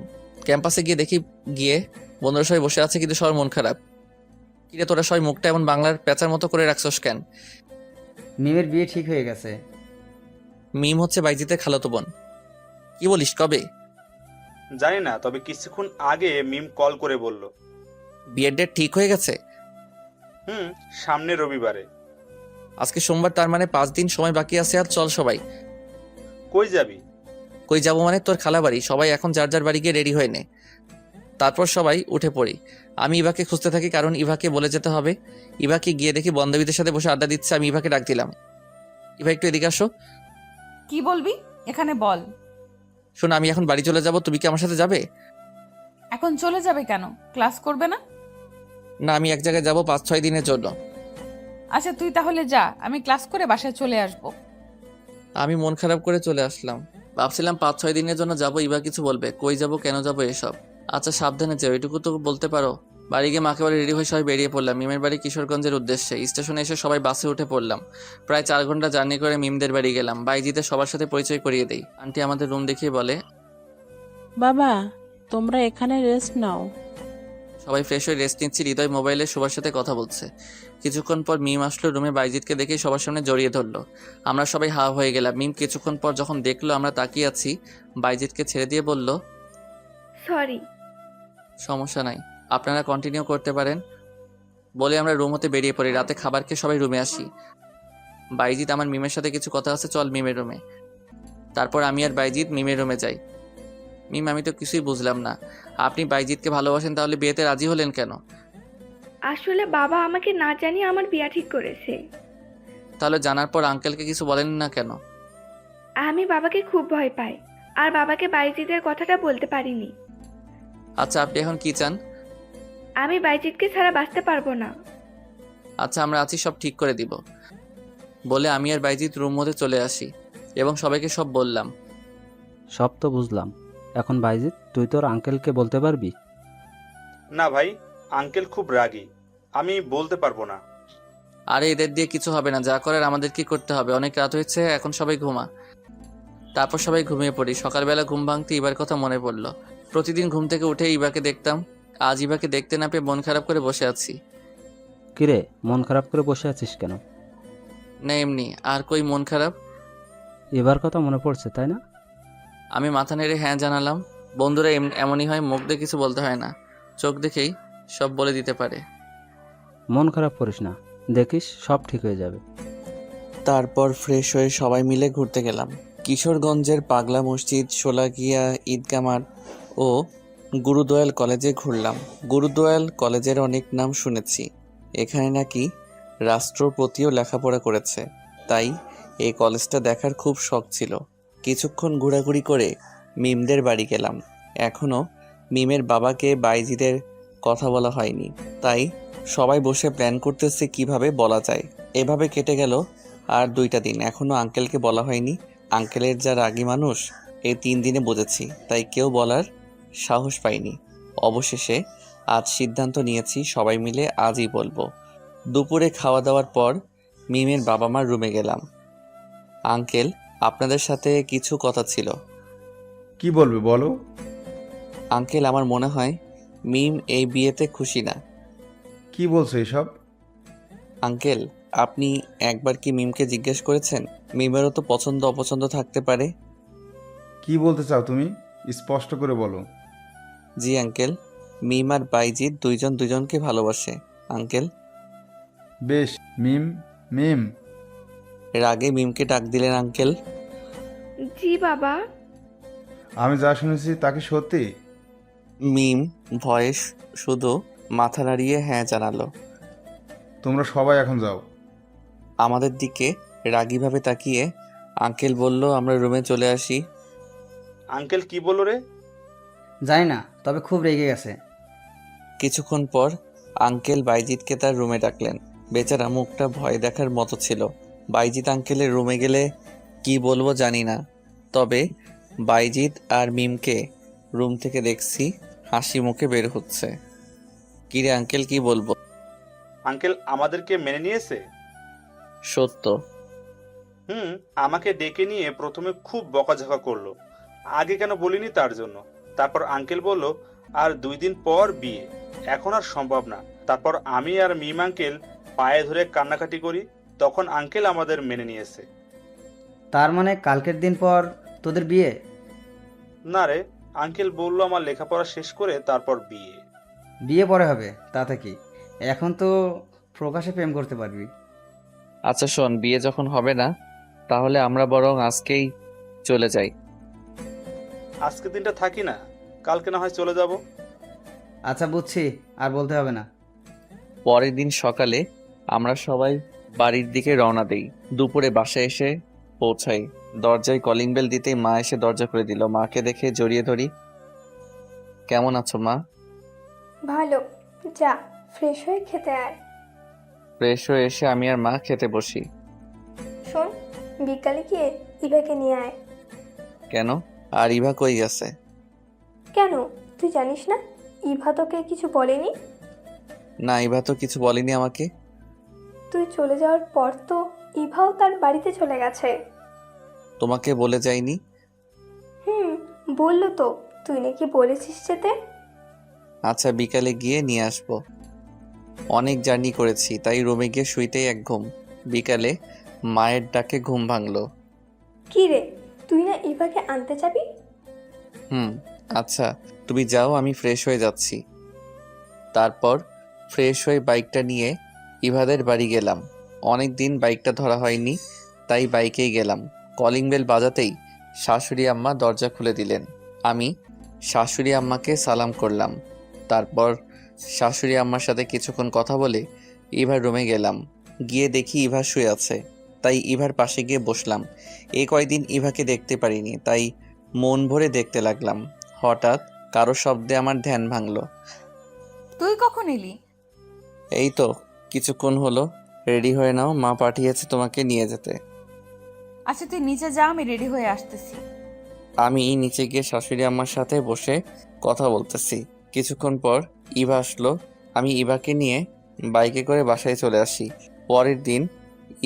ক্যাম্পাসে গিয়ে দেখি বন্ধুরা সবাই বসে আছে, কিন্তু সবার মন খারাপ। কিরে তোরা সবাই মুখটা এমন বাংলার পেঁচার মতো করে রাখছস কেন? মিমের বিয়ে ঠিক হয়ে গেছে। মিম হচ্ছে বাইজিতের খালাতো বোন। কি বলিস, কবে? জানি না, তবে কিছুক্ষণ আগে মিম কল করে বলল। বিয়ের ডেট ঠিক হয়ে গেছে? সামনের রবিবারে। আজকে সোমবার, তার মানে 5 দিন সময় বাকি আছে। আর চল সবাই। কই যাবি? কই যাবো মানে তোর খালা বাড়ি। সবাই এখন যার যার বাড়ি গিয়ে রেডি হয়ে নে। তারপর সবাই উঠে পড়ি। আমি ইভাকে খুঁজতে থাকি, কারণ ইভাকে বলে যেতে হবে। ইভাকে গিয়ে দেখি বান্ধবীদের সাথে বসে আড্ডা দিচ্ছে। আমি ইভাকে ডাক দিলাম, ইভা একটু এদিকে আসো। কি বলবি? এখানে বল। শোন, আমি এখন বাড়ি চলে যাব, তুমি কি আমার সাথে যাবে? এখন চলে যাবে কেন? ক্লাস করবে না? না, আমি এক জায়গায় যাব 5-6 দিনের জন্য। আচ্ছা তুই তাহলে যা, আমি ক্লাস করে বাসায় চলে আসব। আমি মন খারাপ করে চলে আসলাম। ভাবছিলাম 5-6 দিনের জন্য যাব, ইভা কিছু বলবে, কই যাব, কেন যাব, এসব। আচ্ছা সাবধানে যাও, এটুকু তো বলতে পারো। বাড়ি গিয়ে মাকে বলে রেডি হয়ে সবাই বেরিয়ে পড়লাম মিমের বাড়ি কিশোরগঞ্জের উদ্দেশ্যে। স্টেশনে এসে সবাই বাসে উঠে পড়লাম। প্রায় 4 ঘন্টা জার্নি করে মিমদের বাড়ি গেলাম। বাইজিতে সবার সাথে পরিচয় করিয়ে দেই। আন্টি আমাদের রুম দেখিয়ে বলে, বাবা তোমরা এখানে রেস্ট নাও। সবাই ফ্রেশ হয়ে রেস্ট নিচ্ছি। হৃদয় মোবাইলে সবার সাথে কথা বলছে। কিছুক্ষণ পর মিম আসলো রুমে। বাইজিৎকে দেখে সবার সামনে জড়িয়ে ধরলো। আমরা সবাই হা হয়ে গেলাম। মিম কিছুক্ষণ পর যখন দেখলো আমরা তাকিয়ে আছি, বাইজিৎকে ছেড়ে দিয়ে বলল, সরি। সমস্যা নাই, আপনারা কন্টিনিউ করতে পারেন। বলে আমরা রুম হতে বেরিয়ে পড়ি। রাতে খাবার খেয়ে সবাই রুমে আসি। বাইজিৎ, আমার মিমের সাথে কিছু কথা আছে, চল মিমের রুমে। তারপর আমি আর বাইজিৎ মিমের রুমে যাই। মিম, আমি তো কিছুই বুঝলাম না, আপনি বাইজিৎকে ভালোবাসেন, তাহলে বিয়েতে রাজি হলেন কেন? আসলে বাবা আমাকে না জানিয়ে আমার বিয়া ঠিক করেছে। তাহলে জানার পর আঙ্কেলকে কিছু বলেন না কেন? আমি বাবাকে খুব ভয় পাই, আর বাবাকে বাইজিতের কথাটা বলতে পারিনি। আচ্ছা আপনি এখন কি চান? আমি বাইজিতকে ছাড়া বাঁচতে পারবো না। আচ্ছা আমরা আছি, সব ঠিক করে দিব। বলে আমি আর বাইজিৎ রুম মধ্যে চলে আসি এবং সবাইকে সব বললাম। সব তো বুঝলাম, এখন বাইজিৎ তুই তোর আঙ্কেলকে বলতে পারবি? না ভাই, আঙ্কেল খুব রাগী, আমি বলতে পারবো না। আরে এদের দিয়ে কিছু হবে না, যা করার আমাদের কি করতে হবে। অনেক রাত হয়েছে, এখন সবাই ঘুমা। তারপর সবাই ঘুমিয়ে পড়ি। সকালবেলা ঘুম ভাঙতে ইবার কথা মনে পড়লো। প্রতিদিন ঘুম থেকে উঠে ইবাকে দেখতাম। আজ ইবাকে দেখতে না পেয়ে মন খারাপ করে বসে আছি। কিরে, মন খারাপ করে বসে আছিস কেন? না এমনি, আর কই মন খারাপ। এবার কথা মনে পড়ছে তাই না? আমি মাথা নেড়ে হ্যাঁ জানালাম। বন্ধুরা এমনই হয়, মুখ দিয়ে কিছু বলতে হয় না, চোখ দেখেই সব বলে দিতে পারে। মন খারাপ করিস না, দেখিস সব ঠিক হয়ে যাবে। তারপর ফ্রেশ হয়ে সবাই মিলে ঘুরতে গেলাম। কিশোরগঞ্জের পাগলা মসজিদ, শোলাকিয়া ঈদগাহ মাঠ ও গুরুদয়াল কলেজে ঘুরলাম। গুরুদয়াল কলেজের অনেক নাম শুনেছি, এখানে নাকি রাষ্ট্রপতিও লেখাপড়া করেছে, তাই এই কলেজটা দেখার খুব শখ ছিল। কিছুক্ষণ ঘোরাঘুরি করে মিমদের বাড়ি গেলাম। এখনও মিমের বাবাকে বাইজিদের কথা বলা হয়নি, তাই সবাই বসে প্ল্যান করতেছে কিভাবে বলা যায়। এভাবে কেটে গেল আর 2টা দিন। এখনও আঙ্কেলকে বলা হয়নি। আঙ্কেলের যা রাগী মানুষ, এই 3 দিনে বুঝেছি, তাই কেউ বলার সাহস পাইনি। অবশেষে আজ সিদ্ধান্ত নিয়েছি সবাই মিলে আজই বলবো। দুপুরে খাওয়া দাওয়ার পর মিমের বাবা মার রুমে গেলাম। আঙ্কেল, আপনাদের সাথে কিছু কথা ছিল। কি বলবে বলো। আঙ্কেল, আমার মনে হয় মিম এই বিয়েতে খুশি না। কি বলছো এসব? আঙ্কেল, আপনি একবার কি মিমকে জিজ্ঞেস করেছেন? মিমেরও তো পছন্দ অপছন্দ থাকতে পারে। কি বলতে চাও তুমি, স্পষ্ট করে বলো। জি আঙ্কেল, মিম আর বাইজিৎ দুইজন দুজনকে ভালোবাসে আঙ্কেল। বেশ, মিম মিম। রাগে মিমকে ডাক দিলেন আঙ্কেল। জি বাবা। আমি যা শুনেছি তা কি সত্যি? মিম ভয়েস শুধু মাথা নাড়িয়ে হ্যাঁ জানালো। তোমরা সবাই এখন যাও। আমাদের দিকে রাগীভাবে তাকিয়ে আঙ্কেল বলল, আমরা রুমে চলে আসি। আঙ্কেল কি বললো রে? জানি না, তবে খুব রেগে গেছে। কিছুক্ষণ পর আঙ্কেল বাইজিৎকে তার রুমে ডাকলেন। বেচারা মুখটা ভয় দেখার মতো ছিল। বাইজিৎ আঙ্কেলের রুমে গেলে কি বলবো জানি না, তবে বাইজিৎ আর মিমকে রুম থেকে দেখছি হাসি মুখে বের হচ্ছে। কিরে আঙ্কেল, কি বলবো? আঙ্কেল আমাদেরকে মেনে নিয়েছে। সত্য। আমাকে ডেকে নিয়ে প্রথমে খুব বকাঝকা করলো, আগে কেন বলিনি তার জন্য। তারপর আঙ্কেল বলল আর 2 দিন পর বিয়ে, এখন আর সম্ভব না। তারপর আমি আর মিম আঙ্কেল পায়ে ধরে কান্নাকাটি করি, তখন আঙ্কেল আমাদের মেনে নিয়েছে। তার মানে কালকের দিন পর তোদের বিয়ে? না রে, আঙ্কেল বললো আমার লেখাপড়া শেষ করে তারপর বিয়ে। বিয়ে পরে হবে, তাতে কি? এখন তো প্রকাশ্যে প্রেম করতে পারবি। আচ্ছা শোন, বিয়ে যখন হবে না তাহলে আমরা বরং আজকেই চলে যাই। আজকে দিনটা থাকি না, কালকে না হয় চলে যাব। আচ্ছা বুঝছি, আর বলতে হবে না। পরের দিন সকালে আমরা সবাই বাড়ির দিকে রওনা দেই। দুপুরে বাসায় এসে পৌঁছাই। দরজায় কলিং বেল দিতেই মা এসে দরজা খুলে দিল। মাকে দেখে জড়িয়ে ধরি। কেমন আছো মা? ভালো, যা ফ্রেশ হয়ে খেতে আয়। ফ্রেশ হয়ে এসে আমি আর মা খেতে বসি। শোন, বিকালে গিয়ে ইভাকে নিয়ে আয়। কেন? আর ইভা কই গেছে? কেন, তুই জানিস না ইভা তোকে কিছু বলেনি? না, ইভা তো কিছু বলেনি আমাকে। তুই চলে যাওয়ার পর তো ইভাও তার বাড়িতে চলে গেছে। তোমাকে বলে যায়নি? বললো তো, তুই নাকি বলেছিস যেতে। আচ্ছা, বিকালে গিয়ে নিয়ে আসবো। অনেক জার্নি করেছি, তাই রুমে গিয়ে শুইতেই এক ঘুম। বিকালে মায়ের ডাকে ঘুম ভাঙলো। কি রে, তুই না ইভাকে আনতে যাবি? আচ্ছা তুমি যাও, আমি ফ্রেশ হয়ে যাচ্ছি। তারপর ফ্রেশ হয়ে বাইকটা নিয়ে ইভাদের বাড়ি গেলাম। অনেক দিন বাইকটা ধরা হয়নি, তাই বাইকেই গেলাম। কলিং বেল বাজাতেই শাশুড়ি আম্মা দরজা খুলে দিলেন। আমি শাশুড়ি আম্মাকে সালাম করলাম। তারপর শাশুড়ি আম্মার সাথে কিছুক্ষণ কথা বলে ইভার রুমে গেলাম। গিয়ে দেখি ইভা শুয়ে আছে, তাই ইভার পাশে গিয়ে বসলাম। এই কয়দিন ইভাকে দেখতে পারিনি, তাই মন ভরে দেখতে লাগলাম। হঠাৎ কারো শব্দে আমার ধ্যান ভাঙলো। তুই কখন এলি? এই তো কিছুক্ষণ হলো। রেডি হয়ে নাও, মা পাঠিয়েছে তোমাকে নিয়ে যেতে। আচ্ছা তুই নিচে যা, আমি রেডি হয়ে আসতেছি। আমি নিচে গিয়ে শাশুড়ি আম্মার সাথে বসে কথা বলতেছি। কিছুক্ষণ পর ইভা আসলো। আমি ইভাকে নিয়ে বাইকে করে বাসায় চলে আসি। পরের দিন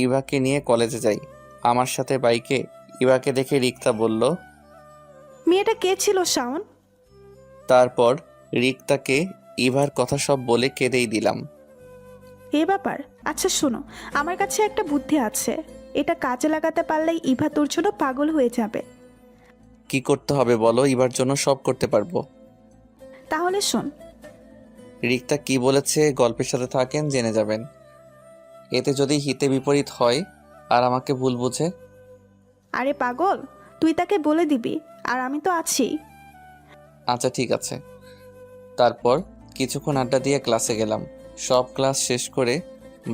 ইভাকে নিয়ে কলেজে যাই। আমার সাথে বাইকে ইভাকে দেখে রিক্তা বলল। মেয়েটা কে ছিল শাওন? তারপর রিক্তাকে ইভার কথা সব বলে কেঁদেই দিলাম। এ ব্যাপার। আচ্ছা শোনো, আমার কাছে একটা বুদ্ধি আছে, এটা কাজে লাগাতে পারলেই ইভা তোর জন্য পাগল হয়ে যাবে। কি করতে হবে বলো, ইভার জন্য সব করতে পারবো। তাহলে শোন। রিক্তা কি বলেছে গল্পের সাথে থাকেন, জেনে যাবেন। এতে যদি হিতে বিপরীত হয় আর আমাকে ভুল বুঝে? আরে পাগল, তুই তাকে বলে দিবি, আর আমি তো আছি। আচ্ছা ঠিক আছে। তারপর কিছুক্ষণ আড্ডা দিয়ে ক্লাসে গেলাম। সব ক্লাস শেষ করে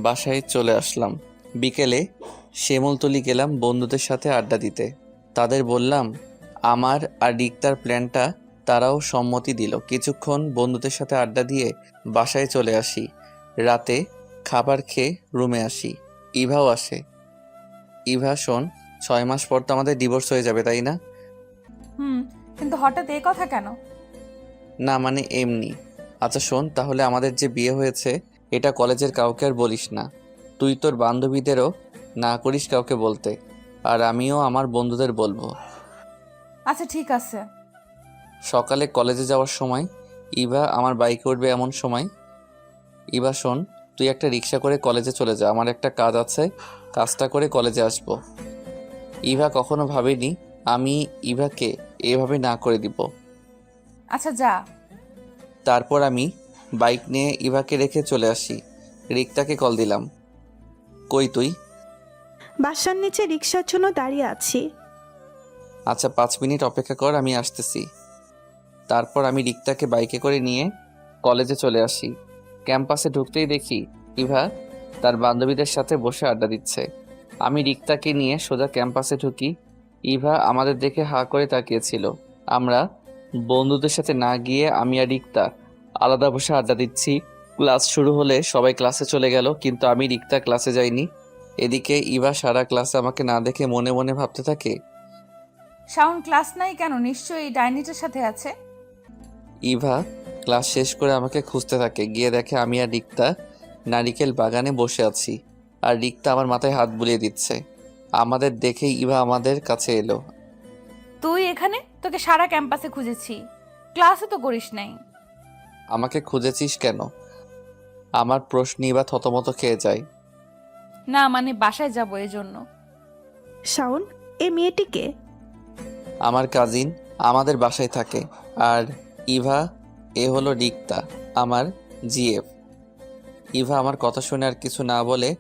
বাসায় চলে আসলাম। বিকেলে শ্যামলতলি গেলাম বন্ধুদের সাথে আড্ডা দিতে। তাদের বললাম আমার আর রিক্তার প্ল্যানটা, তারাও সম্মতি দিল। কিছুক্ষণ বন্ধুদের সাথে আড্ডা দিয়ে বাসায় চলে আসি। রাতে খাবার খেয়ে রুমে আসি। ইভাও আসে। ইভা শোন, 6 মাস পর তো আমাদের ডিভোর্স হয়ে যাবে, তাই না? কিন্তু হঠাৎ এই কথা কেন? না মানে এমনি। আচ্ছা শোন, তাহলে আমাদের যে বিয়ে হয়েছে এটা কলেজের কাউকে আর বলিস না। তুই তোর বান্ধবীদেরও না করিস কাউকে বলতে, আর আমিও আমার বন্ধুদের বলবো। আচ্ছা ঠিক আছে। সকালে কলেজে যাওয়ার সময় ইভা আমার বাইকে উঠবে এমন সময়। ইভা শোন, তুই একটা রিক্সা করে কলেজে চলে যা, আমার একটা কাজ আছে, কাজটা করে কলেজে আসবো। ইভা কখনো ভাবেনি আমি ইভাকে এভাবে না করে দিব। আচ্ছা যা। তারপর আমি বাইক নিয়ে ইভাকে রেখে চলে আসি। রিক্তাকে কল দিলাম। কই তুই? বাসার নিচে রিক্সার জন্য দাঁড়িয়ে আছি। আচ্ছা 5 মিনিট অপেক্ষা কর, আমি আসতেছি। তারপর আমি রিক্তাকে বাইকে করে নিয়ে কলেজে চলে আসি। ক্যাম্পাসে ঢুকতেই দেখি ইভা তার বান্ধবীদের সাথে বসে আড্ডা দিচ্ছে। আমি রিক্তাকে নিয়ে সোজা ক্যাম্পাসে ঢুকি। ইভা আমাদের দেখে হা করে তাকিয়েছিল। আমরা বন্ধুদের সাথে না গিয়ে আমি আর রিক্তা আলাদা বসে আড্ডা দিচ্ছি। ক্লাস শুরু হলে সবাই ক্লাসে চলে গেল, কিন্তু আমি রিক্তা ক্লাসে যাইনি। এদিকে ইভা সারা ক্লাসে আমাকে না দেখে মনে মনে ভাবতে থাকে, শাওন ক্লাস নাই কেন? নিশ্চয়ই ডাইনিটার সাথে আছে। ইভা ক্লাস শেষ করে আমাকে খুঁজতে থাকে। গিয়ে দেখে আমি আর রিক্তা নারিকেল বাগানে বসে আছি, আর রিক্তা আমার মাথায় হাত বুলিয়ে দিচ্ছে। আমাদের দেখেই ইভা আমাদের কাছে এলো। তুই এখানে? তোকে সারা ক্যাম্পাসে খুঁজেছি, ক্লাসও তো করিস নাই। আমাকে খুঁজেছিস কেন? আমার প্রশ্ন ইভা থতমত খেয়ে যায়। না মানে বাসায় যাবো এজন্য। শাওন, এই মেয়েটিকে? আমার কাজিন, আমাদের বাসায় থাকে। আর ইভা, এ হলো রিক্তা, আমার জিএফ। ইভা আমার কথা শুনে আর কিছু না বলে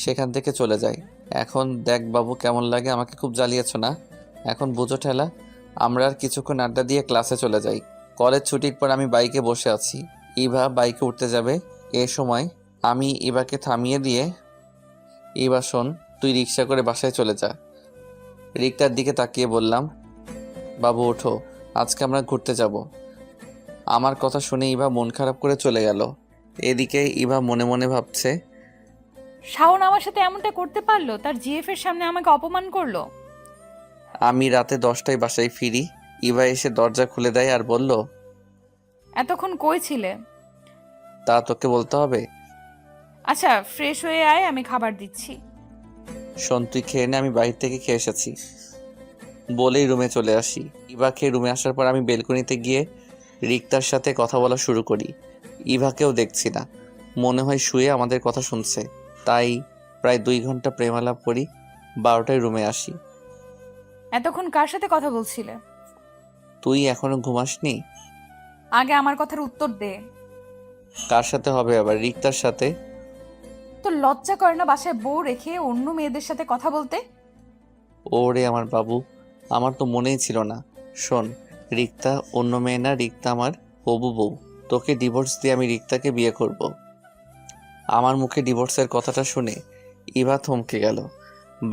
সেখান থেকে চলে যায়। এখন দেখ বাবু, কেমন লাগে? আমাকে খুব জ্বালিয়েছ না? এখন বুঝো ঠেলা। আমরা আর কিছুক্ষণ আড্ডা দিয়ে ক্লাসে চলে যাই। কলেজ ছুটির পর আমি বাইকে বসে আছি, ইভা বাইকে উঠতে যাবে। এ সময় আমি ইভাকে থামিয়ে দিয়ে, ইভা শোন, তুই রিক্সা করে বাসায় চলে যা। রিক্তার দিকে তাকিয়ে বললাম, বাবু ওঠো, আজকে আমরা ঘুরতে যাব। আমার কথা শুনে ইভা মন খারাপ করে চলে গেল। এদিকে ইভা মনে মনে ভাবছে, শাওন আমার সাথে এমনটা করতে পারলো? তার জিএফ এর সামনে আমাকে অপমান করলো। আমি রাতে 10টায় বাসায় ফিরি। ইভা এসে দরজা খুলে দেয় আর বলল, এতক্ষণ কই ছিলে? তা তোকে বলতে হবে? আচ্ছা, ফ্রেশ হয়ে আয়, আমি খাবার দিচ্ছি। শোন, তুই খেয়ে নে, আমি বাইরে থেকে খেয়ে এসেছি। বলেই রুমে চলে আসি। ইভা খেয়ে রুমে আসার পর আমি বেলকনিতে গিয়ে রিক্তার সাথে কথা বলা শুরু করি। ইভাকেও দেখছি না, মনে হয় শুয়ে আমাদের কথা শুনছে। তাই প্রায় 2 ঘন্টা প্রেমালাপ করি। 12টায় রুমে আসি। এতক্ষণ কার সাথে কথা বলছিলে? তুই এখনো ঘুমাসনি? আগে আমার কথার উত্তর দে। কার সাথে হবে আবার? রিক্তার সাথে। তো লজ্জা করে না বাসায় বউ রেখে অন্য মেয়েদের সাথে কথা বলতে? ওরে আমার বাবু, আমার তো মনেই ছিল না। শোন, রিক্তা অন্য মেয়ে না, রিক্তা আমার হবু বউ। তোকে ডিভোর্স দিয়ে আমি রিক্তাকে বিয়ে করব। আমার মুখে ডিভোর্সের কথাটা শুনে ইভা থমকে গেল।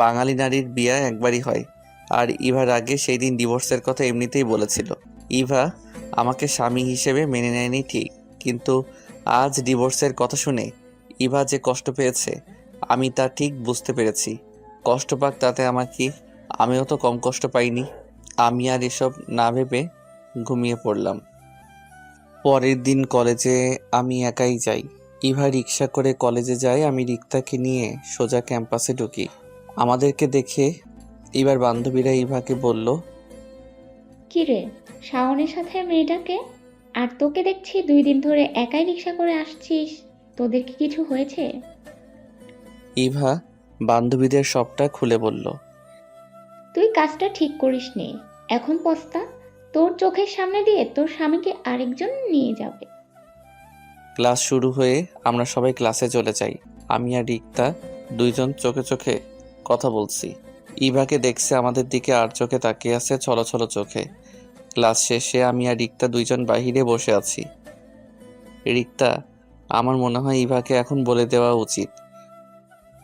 বাঙালি নারীর বিয়ে একবারই হয়, আর ইভার আগে সেই দিন ডিভোর্সের কথা এমনিতেই বলেছিল। ইভা আমাকে স্বামী হিসেবে মেনে নেয়নি ঠিক, কিন্তু আজ ডিভোর্সের কথা শুনে ইভা যে কষ্ট পেয়েছে আমি তা ঠিক বুঝতে পেরেছি। কষ্ট পাক তাতে আমার কি, আমিও তো কম কষ্ট পাইনি। আমি আর এসব না ভেবে ঘুমিয়ে পড়লাম। পরের দিন কলেজে আমি একাই যাই। ইভা রিক্সা করে কলেজে যায়, আমি রিক্তাকে নিয়ে সোজা ক্যাম্পাসে ঢুকি। আমাদেরকে দেখে এবার বান্ধবীরা ইভাকে বলল, কি রে, শাওনের সাথে মেয়েটাকে? আর তোকে দেখছি 2 দিন ধরে একাই রিক্সা করে আসছিস, তোদের কি কিছু হয়েছে? ইভা বান্ধবীদের সবটা খুলে বলল। তুই কাজটা ঠিক করিসনি, এখন পস্তা। তোর চোখের সামনে দিয়ে তোর স্বামীকে আরেকজন নিয়ে যাবে। ক্লাস শুরু হয়ে আমরা সবাই ক্লাসে চলে যাই। আমি আর রিক্তা দুইজন চোখে চোখে কথা বলছি। ইভাকে দেখছে আমাদের দিকে আর চোখে তাকিয়ে আছে ছলছল চোখে। ক্লাস শেষে আমি আর রিক্তা দুইজন বাহিরে বসে আছি। রিক্তা, আমার মনে হয় ইভাকে এখন বলে দেওয়া উচিত।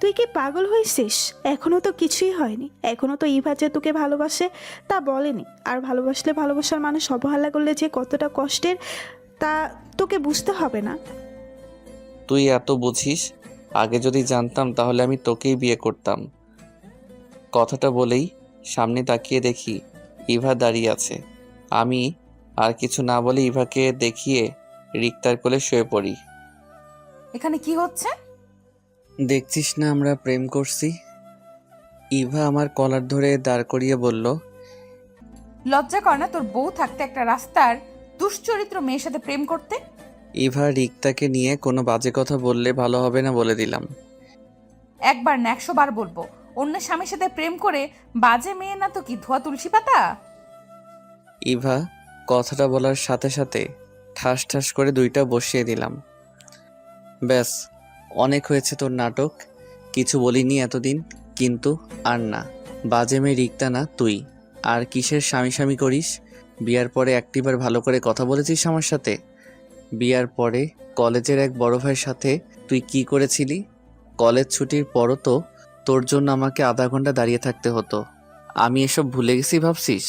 তুই কি পাগল হয়েছিস? এখনো তো কিছুই হয়নি। এখনো তো ইভা যে তোকে ভালোবাসে তা বলেনি। আর ভালোবাসলে ভালোবাসার মানুষ অবহেলা করলে যে কতটা কষ্টের তা তোকে বুঝতে হবে না? তুই এত বুঝিস? আগে যদি জানতাম তাহলে আমি তোকেই বিয়ে করতাম। কথাটা বলেই সামনে তাকিয়ে দেখি ইভা দাঁড়িয়ে আছে। আমি আর কিছু না বলে ইভাকে দেখিয়ে রিক্তার কোলে শুয়ে পড়ি। এখানে কি হচ্ছে? দেখছিস না আমরা প্রেম করছি? ইভা আমার কলার ধরে দাঁড় করিয়ে বলল, লজ্জা কর না তোর বউ থাকতে একটা রাস্তার দুশ্চরিত্র মেয়ের সাথে প্রেম করতে? ইভা রিক্তাকে নিয়ে কোনো বাজে কথা বললে ভালো হবে না বলে দিলাম। একবার না 100 বার বলবো, অন্য স্বামীর সাথে প্রেম করে বাজে মেয়ে না তো কি ধোয়া তুলসী পাতা? ইভা কথাটা বলার সাথে সাথে ঠাস ঠাস করে 2টা বসিয়ে দিলাম। ব্যাস, অনেক হয়েছে তোর নাটক। কিছু বলিনি এতদিন, কিন্তু আর না। বাজে মেয়ে রিক্তা না তুই। আর কিসের স্বামী স্বামী করিস? বিয়ার পরে একটিবার ভালো করে কথা বলেছিস আমার সাথে? বিয়ার পরে কলেজের এক বড় ভাইয়ের সাথে তুই কি করেছিলি? কলেজ ছুটির পরও তো তোর জন্য আমাকে আধা ঘন্টা দাঁড়িয়ে থাকতে হতো। আমি এসব ভুলে গেছি ভাবছিস?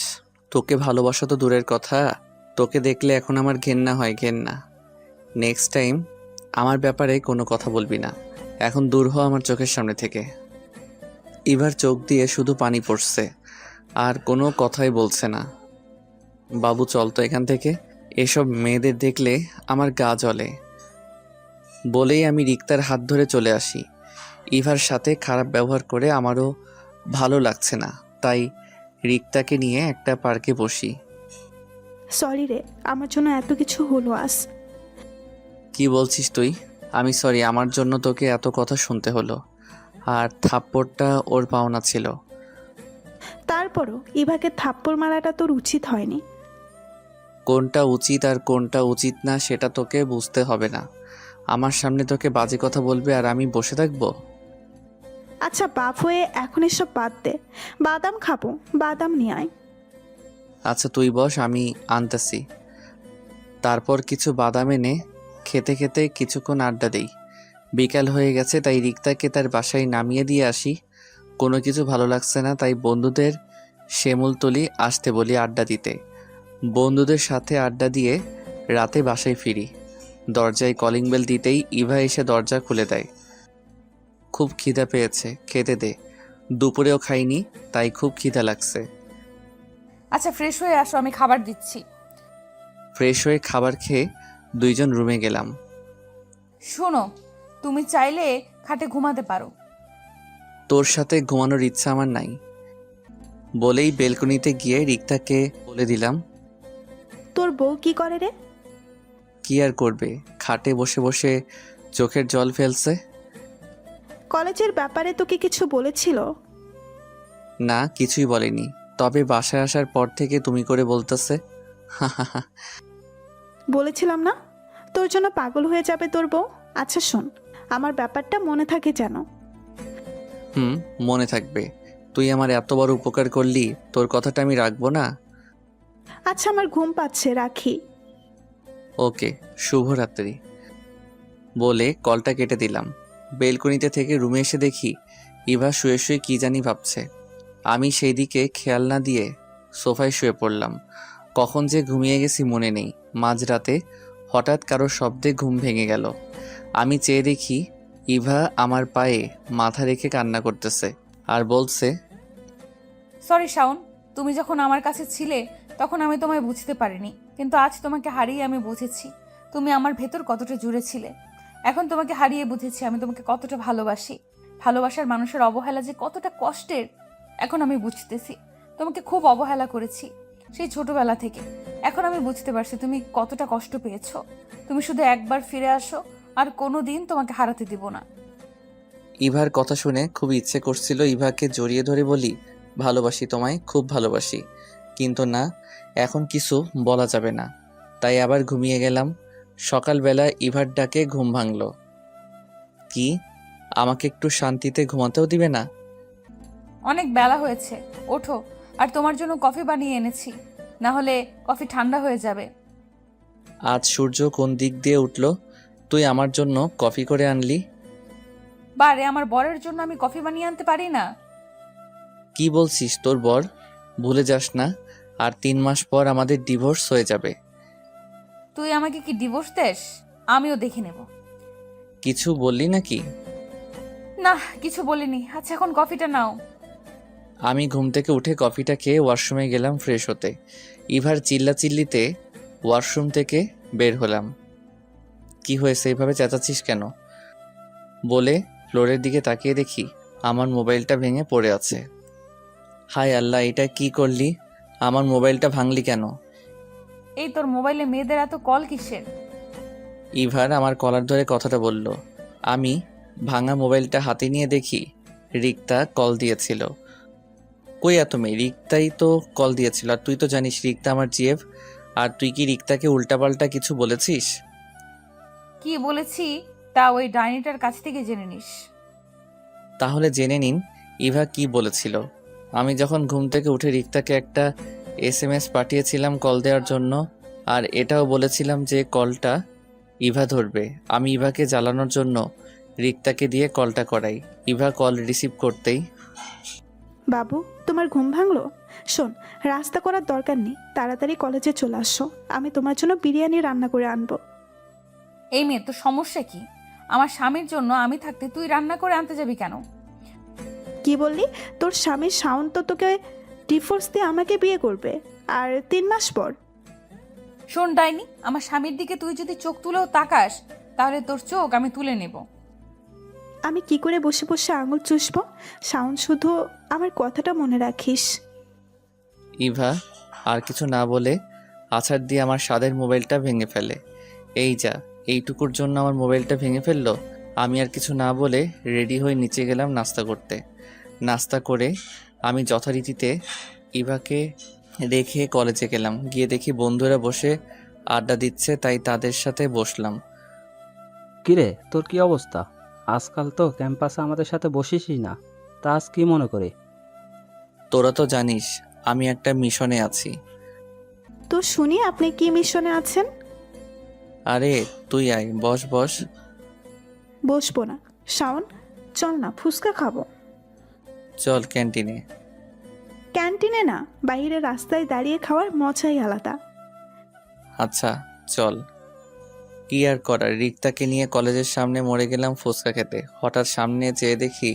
তোকে ভালোবাসা তো দূরের কথা, তোকে দেখলে এখন আমার ঘেন্না হয়, ঘেন্না। নেক্সট টাইম আমার ব্যাপারে কোনো কথা বলবি না। এখন দূর হ আমার চোখের সামনে থেকে। ইভার চোখ দিয়ে শুধু পানি পড়ছে, আর কোনো কথাই বলছে না। বাবু চল তো এখান থেকে, এসব মেয়েদের দেখলে আমার গা জ্বলে। বলেই আমি রিক্তার হাত ধরে চলে আসি। ইভার সাথে খারাপ ব্যবহার করে আমারও ভালো লাগছে না, তাই রিক্তাকে নিয়ে একটা পার্কে বসি। সরি রে, আমার জন্য এত কিছু হলো আজ। কি বলছিস তুই? আমি সরি, আমার জন্য তোকে এত কথা শুনতে হলো। আর থাপ্পড়টা ওর পাওনা ছিল। তার তারপরও ইভাকে থাপ্পড় মারাটা তোর উচিত হয়নি। কোনটা উচিত আর কোনটা উচিত না সেটা তোকে বুঝতে হবে না। আমার সামনে তোকে বাজে কথা বলবে আর আমি বসে থাকবো? আচ্ছা বাপ হয়ে এখন এসব বাদ দে, বাদাম খাবো, বাদাম নিয়ে আয়। আচ্ছা তুই বস, আমি আনতেছি। তারপর কিছু বাদাম এনে খেতে খেতে কিছুক্ষণ আড্ডা দেই। বিকাল হয়ে গেছে, তাই রিক্তাকে তার বাসায় নামিয়ে দিয়ে আসি। কোনো কিছু ভালো লাগছে না, তাই বন্ধুদের শিমুলতলি আসতে বলি আড্ডা দিতে। বন্ধুদের সাথে আড্ডা দিয়ে রাতে বাসায় ফিরি। দরজায় কলিং বেল দিতেই ইভা এসে দরজা খুলে দেয়। খুব খিদা পেয়েছে, খেতে দে। দুপুরেও খাইনি, তাই খুব খিদা লাগছে। আচ্ছা ফ্রেশ হয়ে আসো, আমি খাবার দিচ্ছি। ফ্রেশ হয়ে খাবার খেয়ে দুইজন রুমে গেলাম। শোনো, তুমি চাইলে খাটে ঘুমাতে পারো। তোর সাথে ঘুমানোর ইচ্ছা আমার নাই। বলেই বেলকনিতে গিয়ে রিক্তাকে বলে দিলাম। তোর বউ কি করে রে? কি আর করবে, খাটে বসে বসে চোখের জল ফেলছে। কলেজের ব্যাপারে তোকে কিছু বলেছিল? না, কিছুই বলেনি, তবে বাসায় আসার পর থেকে তুমি করে বলতেছে। বলেছিলাম না তোর জন্য পাগল হয়ে যাবে তোর বউ। আচ্ছা শোন, আমার ব্যাপারটা মনে থাকে যেন। মনে থাকবে। তুই আমার এত বড় উপকার করলি, তোর কথাটা আমি রাখবো না? আচ্ছা আমার ঘুম পাচ্ছে, রাখি। ওকে, শুভরাত্রি। বলে কলটা কেটে দিলাম। বেলকনিতে থেকে রুমে এসে দেখি ইভা শুয়ে শুয়ে কি জানি ভাবছে। আমি সেই দিকে খেয়াল না দিয়ে সোফায় শুয়ে পড়লাম। কখন যে ঘুমিয়ে গেছি মনে নেই। মাঝরাতে হঠাৎ কারো শব্দে ঘুম ভেঙে গেল। আমি চেয়ে দেখি ইভা আমার পায়ে মাথা রেখে কান্না করতেছে আর বলছে, সরি শাওন, তুমি যখন আমার কাছে ছিলে তখন আমি তোমায় বুঝতে পারিনি, কিন্তু আজ তোমাকে হারিয়ে আমি বুঝেছি তুমি আমার ভেতর কতটা জুড়ে ছিলে। এখন তোমাকে হারিয়ে বুঝেছি আমি তোমাকে কতটা ভালোবাসি। ভালোবাসার মানুষের অবহেলা যে কতটা কষ্টের এখন আমি বুঝতেছি। তোমাকে খুব অবহেলা করেছি সেই ছোটবেলা থেকে। এখন আমি বুঝতে পারছি তুমি কতটা কষ্ট পেয়েছো। তুমি শুধু একবার ফিরে আসো, আর কোনো দিন তোমাকে হারাতে দিব না। ইভার কথা শুনে খুব ইচ্ছে করছিল ইভাকে জড়িয়ে ধরে বলি, ভালোবাসি তোমায়, খুব ভালোবাসি। কিন্তু না, এখন কিছু বলা যাবে না। তাই আবার ঘুমিয়ে গেলাম। সকালবেলা ইভার ডাকে ঘুম ভাঙল। কি, আমাকে একটু শান্তিতে ঘুমাতেও দিবে না? অনেক বেলা হয়েছে, ওঠো। আর তোমার জন্য কফি বানিয়ে এনেছি, না হলে কফি ঠান্ডা হয়ে যাবে। আজ সূর্য কোন দিক দিয়ে উঠল, তুই আমার জন্য কফি করে আনলি? বারে, আমার বরের জন্য আমি কফি বানিয়ে আনতে পারি না? কি বলছিস, তোর বর? ভুলে যাস না, আর 3 মাস পর আমাদের ডিভোর্স হয়ে যাবে। তুই আমাকে কি ডিভোর্স দেস? আমিও দেখে নেব। কিছু বললি নাকি? না, কিছু বলিনি। আচ্ছা এখন কফিটা নাও। আমি ঘুম থেকে উঠে কফিটা খেয়ে ওয়াশরুমে গেলাম ফ্রেশ হতে। ইভার চিল্লাচিল্লিতে ওয়াশরুম থেকে বের হলাম। কি হয়েছে, এভাবে চেঁচাচ্ছিস কেন? বলে ফ্লোরের দিকে তাকিয়ে দেখি আমার মোবাইলটা ভেঙে পড়ে আছে। হায় আল্লাহ, এটা কি করলি? আমার মোবাইলটা ভাঙলি কেন? এই তোর মোবাইলে মেয়েদের এত কল কিসের? ইভার আমার কলার ধরে কথাটা বলল। আমি ভাঙা মোবাইলটা হাতে নিয়ে দেখি রিক্তা কল দিয়েছিল। কই এত মেয়ে, রিক্তাই তো কল দিয়েছিল। আর তুই তো জানিস রিক্তা আমার জিএফ। আর তুই কি রিক্তাকে উল্টাপাল্টা কিছু বলেছিস? কি বলেছি তা ওই ডাইনিটার কাছ থেকে জেনে নিস। তাহলে জেনে নিন ইভা কি বলেছিল। আমি যখন ঘুম থেকে উঠে রিক্তাকে একটা SMS পাঠিয়েছিলাম কল দেওয়ার জন্য, আর এটাও বলেছিলাম যে কলটা ইভা ধরবে। আমি ইভাকে জ্বালানোর জন্য রিক্তাকে দিয়ে কলটা করাই। ইভা কল রিসিভ করতেই, বাবু তোমার ঘুম ভাঙলো? শোন, রাস্তা করার দরকার নেই, তাড়াতাড়ি কলেজে চলে আসো, আমি তোমার জন্য বিরিয়ানি রান্না করে আনবো। এই মেয়ে, তোর সমস্যা কি? আমার স্বামীর জন্য আমি থাকতে তুই রান্না করে আনতে যাবি কেন? কি বললি? তোর স্বামী শাওন তো তোকে ডিভোর্স দিয়ে আমাকে বিয়ে করবে, আর 3 মাস পর। শোন ডাইনি, আমার স্বামীর দিকে তুই যদি চোখ তুলেও তাকাস তাহলে তোর চোখ আমি তুলে নেব। আমি কি করে বসে বসে আঙুল চুষবো? শাওন, শুধু আমার কথাটা মনে রাখিস। ইভা আর কিছু না বলে আছাড় দিয়ে আমার স্বাদের মোবাইলটা ভেঙে ফেলে। এই যা, এইটুকুর জন্য আমার মোবাইলটা ভেঙে ফেললো। আমি আর কিছু না বলে রেডি হয়ে নিচে গেলাম নাস্তা করতে। নাস্তা করে আমি যথারীতিতে ইভাকে রেখে কলেজে গেলাম। গিয়ে দেখি বন্ধুরা বসে আড্ডা দিচ্ছে, তাই তাদের সাথে বসলাম। কিরে, তোর কি অবস্থা? আজকাল তো ক্যাম্পাসে আমাদের সাথে বসিসই না। তা আজ কি মনে করে? তোরা তো জানিস আমি একটা মিশনে আছি। তো শুনি আপনি কি মিশনে আছেন? আরে তুই আয়, বস বস। বসবো না। শাওন, চল না, ফুচকা খাবো। চল ক্যান্টিনে। ক্যান্টিনে না, বাইরে রাস্তায় দাঁড়িয়ে খাওয়ার মজাই আলাদা। আচ্ছা চল। কি আর করার, রিক্তাকে নিয়ে কলেজের সামনে মরে গেলাম ফুচকা খেতে। হঠাৎ সামনে যেয়ে দেখি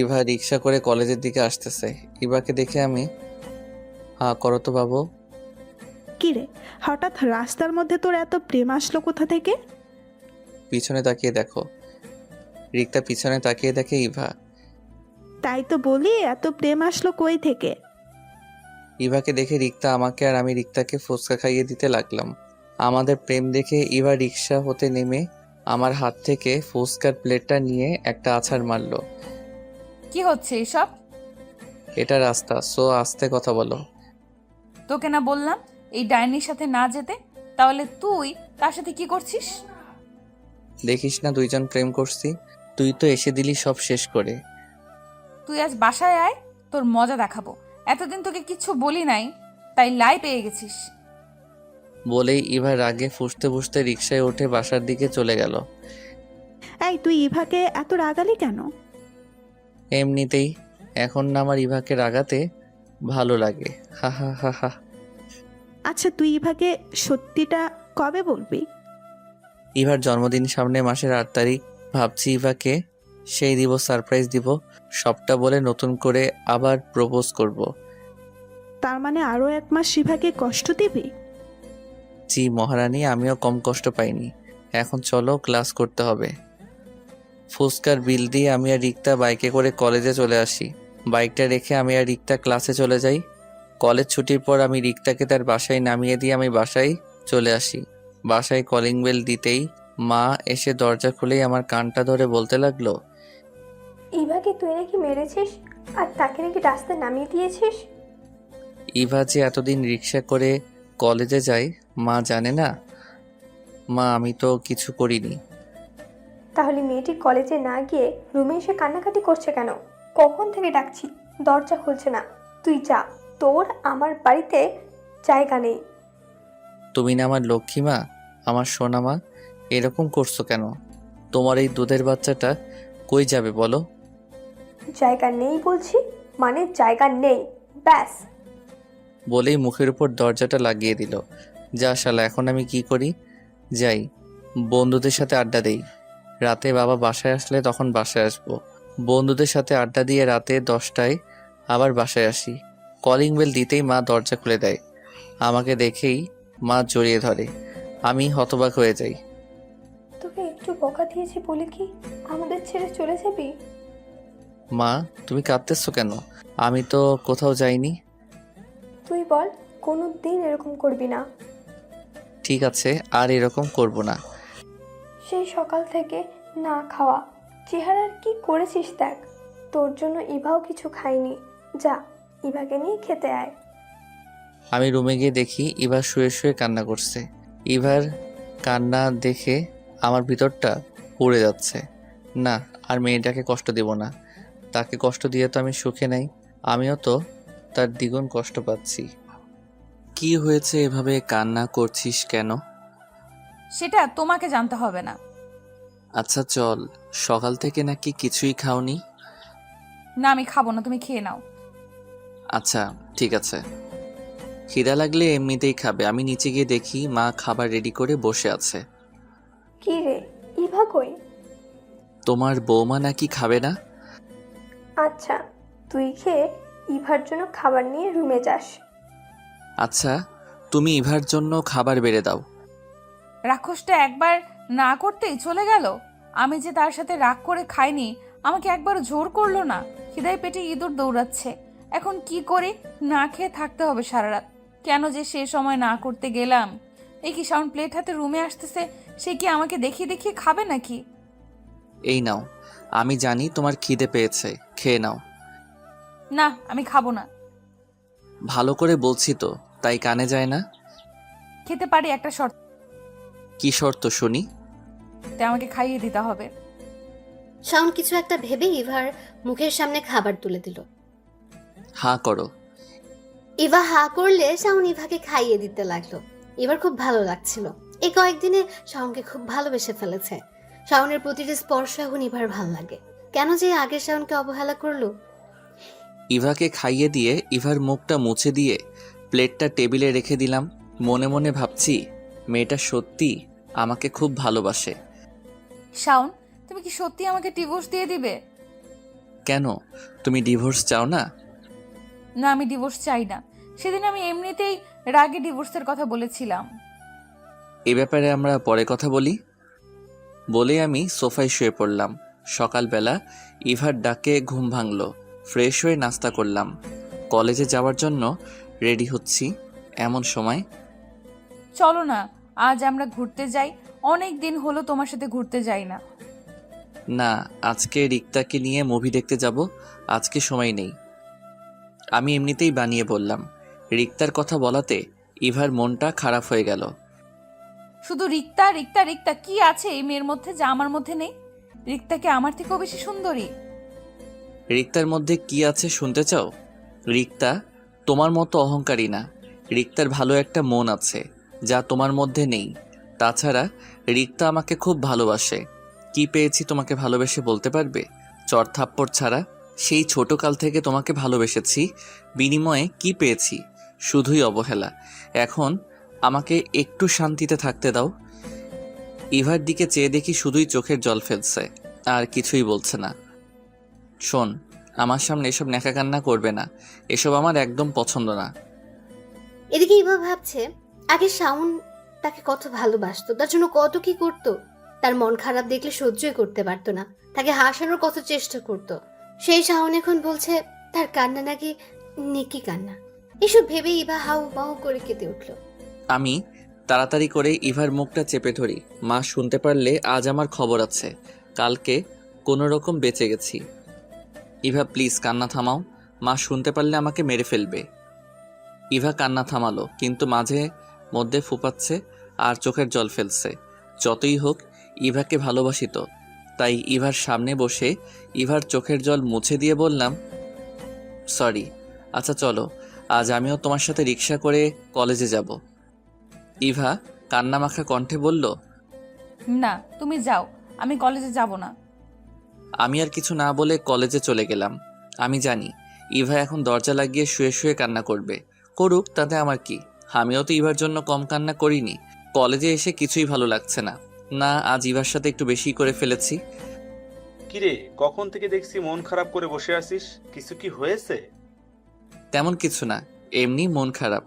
ইভা রিক্সা করে কলেজের দিকে আসতেছে। ইভাকে দেখে আমি, হ্যাঁ করো তো বাবু। কিরে, হঠাৎ রাস্তার মধ্যে তোর এত প্রেম আসলো কোথা থেকে? পিছনে তাকিয়ে দেখো। রিক্তা পিছনে তাকিয়ে দেখে ইভা। তাই তো বলি, এত প্রেম আসলো কই থেকে? ইভাকে দেখে রিক্তা আমাকে আর আমি রিক্তাকে ফুচকা খাইয়ে দিতে লাগলাম। আমাদের প্রেম দেখে ইভা রিক্সা হতে নেমে আমার হাত থেকে ফুচকার প্লেটটা নিয়ে একটা আছাড় মারলো। কি হচ্ছে এসব? এটা রাস্তা, সো আস্তে কথা বলো। তোকে না বললাম এই ডাইনির সাথে না যেতে? তাহলে তুই তার সাথে কি করছিস? দেখিস না দুইজন প্রেম করছি, তুই তো এসে দিলি সব শেষ করে। তুই আজ বাসায় আয়, তোর মজা দেখাবো। এতদিন তোকে কিচ্ছু বলি নাই, তাই লাই পেয়ে গেছিস। বলেই ইভা রাগে ফুঁসতে ফুঁসতে রিক্সায় উঠে বাসার দিকে চলে গেল। এই, তুই ইভাকে এত রাগালি কেন? এমনিতেই এখন না আমার ইভাকে রাগাতে ভালো লাগে। হা হা হা হা। আচ্ছা, তুই ইভাকে সত্যিটা কবে বলবি? ইভার জন্মদিন সামনে মাসের 8 তারিখ। ভাবছি ইভাকে সেই দিব, সারপ্রাইজ দিব, সবটা বলে নতুন করে আবার প্রপোজ করব। তার মানে আরো 1 মাস ইভাকে কষ্ট দিবি? জি মহারানী, আমিও কম কষ্ট পাইনি। এখন চলো, ক্লাস করতে হবে। ফুচকার বিল দিয়ে আমি আর রিক্তা বাইকে করে কলেজে চলে আসি। বাইকটা রেখে আমি আর রিক্তা ক্লাসে চলে যাই। কলেজ ছুটির পর আমি রিক্তাকে তার বাসায় নামিয়ে দিয়ে আমি বাসায় চলে আসি। বাসায় কলিং বেল দিতেই মা এসে দরজা খুলেই আমার কানটা ধরে বলতে লাগলো, ইভাকে তুই নাকি মেরেছিস আর তাকে নাকি রাস্তায় নামিয়ে দিয়েছিস। ইভা যে এতদিন রিক্সা করে কলেজে যায় মা জানে না। মা আমি তো কিছু করিনি। তাহলে মেয়েটি কলেজে না গিয়ে রুমে এসে কান্নাকাটি করছে কেন? কখন থেকে ডাকছি, দরজা খুলছে না। তুই যা, তোর আমার বাড়িতে জায়গা নেই। তুমি না আমার লক্ষ্মী মা, আমার সোনা মা, এরকম করছো কেন? তোমার এই দুধের বাচ্চাটা কই যাবে বলো? জায়গা নেই বলছি, মানে জায়গা নেই, ব্যাস। বলেই মুখের উপর দরজাটা লাগিয়ে দিল। যা শালা, এখন আমি কি করি? যাই বন্ধুদের সাথে আড্ডা দেই। রাতে বাবা বাসায় আসলে তখন বাসায় আসবো। বন্ধুদের সাথে আড্ডা দিয়ে রাতে 10টায় আবার বাসায় আসি। কলিং বেল দিতেই মা দরজা খুলে দেয়। আমাকে দেখেই মা জড়িয়ে ধরে। আমি হতবাক হয়ে যাই। তোকে একটু বকা দিয়েছি বলে কি আমাদের ছেড়ে চলে যাবি? মা তুমি কাঁদতেছো কেন? আমি তো কোথাও যাইনি। তুই বল, কোনো দিন এরকম করবি না। ঠিক আছে, আর এরকম করব না। সেই সকাল থেকে না খাওয়া, চেহারার কি করেছিস দেখ। তোর জন্য ইভাও কিছু খায়নি। যা, ইভাকে নিয়ে খেতে আয়। আমি রুমে গিয়ে দেখি ইভা শুয়ে শুয়ে কান্না করছে। ইভার কান্না দেখে আমার ভিতরটা পুড়ে যাচ্ছে। না, আর মেয়েটাকে কষ্ট দেব না। তাকে কষ্ট দিয়ে তো আমি সুখে নাই, আমিও তো তার দ্বিগুণ কষ্ট পাচ্ছি। কি হয়েছে, এভাবে কান্না করছিস কেন? সেটা তোমাকে জানতে হবে না। আচ্ছা চল, সকাল থেকে নাকি কিছুই খাওনি? না আমি খাবো না, তুমি খেয়ে নাও। আচ্ছা ঠিক আছে, খিদা লাগলে এমনিতেই খাবে। আমি নিচে গিয়ে দেখি মা খাবার রেডি করে বসে আছে। কি রে, ইভা কই? তোমার বৌমা নাকি খাবে না? আচ্ছা, তুই খেয়ে ইভার জন্য খাবার নিয়ে রুমে যাস। আচ্ছা তুমি ইভার জন্য খাবার বেড়ে দাও। রাক্ষসটা একবার না করতেই চলে গেল। আমি যে তার সাথে রাগ করে খাইনি, আমাকে একবার জোর করলো না। খিদায় পেটে ইঁদুর দৌড়াচ্ছে। এখন কি করি? না খেয়ে থাকতে হবে সারা রাত। কেন যে সে সময় না করতে গেলাম? এই কি সাউন্ড প্লেট হাতে রুমে আসতেছে, সে কি আমাকে দেখিয়ে দেখিয়ে খাবে নাকি? এই নাও, আমি জানি তোমার খিদে পেয়েছে, খেয়ে নাও। না আমি খাবো না। ভালো করে বলছি তো, তাই কানে যায় না। খেতে পারি একটা শর্ত, কি শর্ত শুনি? আমাকে খাইয়ে দিতে হবে। শাওন কিছু একটা ভেবে ইভার মুখের সামনে খাবার তুলে দিল। হাঁ করো। ইভা হা করলে শাওন ইভাকে খাইয়ে দিতে লাগলো। এবার খুব ভালো লাগছিল। এই কয়েকদিনে শাওনকে খুব ভালোবেসে ফেলেছে। শাওনের প্রতিটি স্পর্শ এখন ইভার ভাল লাগে। কেন যে আগের শাওনকে অবহেলা করলো? ইভাকে খাইয়ে দিয়ে ইভার মুখটা মুছে দিয়ে প্লেটটা টেবিলে রেখে দিলাম। মনে মনে ভাবছি মেয়েটা সত্যি আমাকে খুব ভালোবাসে। শাওন, তুমি কি সত্যি আমাকে ডিভোর্স দিয়ে দিবে? কেন, তুমি ডিভোর্স চাও না? না, আমি ডিভোর্স চাই না। সেদিন আমি এমনিতেই রাগে ডিভোর্সের কথা বলেছিলাম। এ ব্যাপারে আমরা পরে কথা বলি। বলে আমি সোফায় শুয়ে পড়লাম। সকালবেলা ইভার ডাকে ঘুম ভাঙলো। ফ্রেশ হয়ে নাস্তা করলাম। কলেজে যাওয়ার জন্য রেডি হচ্ছি। এমন সময় চলো না, আজ আমরা ঘুরতে যাই। অনেক দিন হলো তোমার সাথে ঘুরতে যাই না। না, আজকে রিক্তাকে নিয়ে মুভি দেখতে যাব। আজকে সময় নেই। আমি এমনিতেই বানিয়ে বললাম। রিক্তার কথা বলাতে ইভার মনটা খারাপ হয়ে গেল। শুধু রিক্তা রিক্তা রিক্তা, কি আছে এই মেয়ের মধ্যে যা আমার মধ্যে নেই? রিক্তা কি আমার থেকেও বেশি সুন্দরী? রিক্তার মধ্যে কি আছে শুনতে চাও? রিক্তা তোমার মতো অহংকারী না। রিক্তার ভালো একটা মন আছে, যা তোমার মধ্যে নেই। তাছাড়া রিক্তা আমাকে খুব ভালোবাসে। কি পেয়েছি তোমাকে ভালোবেসে বলতে পারবে? চড় থাপ্পড় ছাড়া। সেই ছোটকাল থেকে তোমাকে ভালোবেসেছি, বিনিময়ে কি পেয়েছি? শুধুই অবহেলা। এখন আমাকে একটু শান্তিতে থাকতে দাও। ইভার দিকে চেয়ে দেখি শুধুই চোখের জল ফেলছে, আর কিছুই বলছে না। শোন, আমার সামনে এসব ন্যাকা কান্না করবে না। এসব আমার একদম পছন্দ না। এদিকে ইভা ভাবছে আগে শাওন তাকে কত ভালোবাসতো, তার জন্য কত কি করত। তার মন খারাপ দেখলে সহ্যই করতে পারতো না, তাকে হাসানোর কত চেষ্টা করত। সেই শাওন এখন বলছে তার কান্না নাকি নেকি কান্না। এসব ভেবে ইভা হাউ মাউ করে কেঁদে উঠল। আমি তাড়াতাড়ি করে ইভার মুখটা চেপে ধরি। মা শুনতে পারলে আজ আমার খবর আছে। কালকে কোনো রকম বেঁচে গেছি। ইভা প্লিজ কান্না থামাও। মা শুনতে পারলে আমাকে মেরে ফেলবে। ইভা কান্না থামালো, কিন্তু মাঝে মধ্যে ফুপাচ্ছে আর চোখের জল ফেলছে। যতই হোক ইভাকে ভালোবাসি তো, তাই ইভার সামনে বসে ইভার চোখের জল মুছে দিয়ে বললাম, সরি। আচ্ছা চলো, আজ আমিও তোমার সাথে রিক্সা করে কলেজে যাব। ইভা কান্নামাখা কণ্ঠে বলল, না, তুমি যাও, আমি কলেজে যাব না। আমি আর কিছু না বলে কলেজে চলে গেলাম। আমি জানি ইভা এখন দরজা লাগিয়ে শুয়ে শুয়ে কান্না করবে। করুক, তাতে আমার কি? আমিও তো ইভার জন্য কম কান্না করিনি। কলেজে এসে কিছুই ভালো লাগছে না। না, আজ ইভার সাথে একটু বেশি করে ফেলেছি। কিরে, কখন থেকে দেখছি মন খারাপ করে বসে আছিস? কিছু কি হয়েছে? তেমন কিছু না, এমনি মন খারাপ।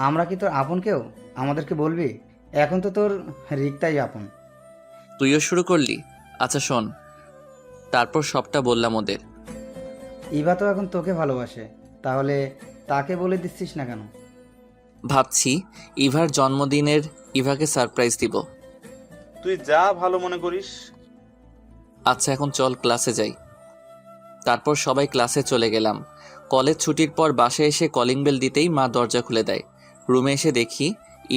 আমরা কি তোর আপন কেউ? আমাদেরকে বলবি? এখন তো তোর রিক্তাই আপন। তুইও শুরু করলি? আচ্ছা শোন, তারপর সবটা বললাম ওদের। ইভা তো এখন তোকে ভালোবাসে, তাহলে তাকে বলে দিচ্ছিস না কেন? ভাবছি ইভার জন্মদিনের ইভাকে সারপ্রাইজ দিব। তুই যা ভালো মনে করিস। আচ্ছা এখন চল ক্লাসে যাই। তারপর সবাই ক্লাসে চলে গেলাম। কলেজ ছুটির পর বাসায় এসে কলিং বেল দিতেই মা দরজা খুলে দেয়। রুমে এসে দেখি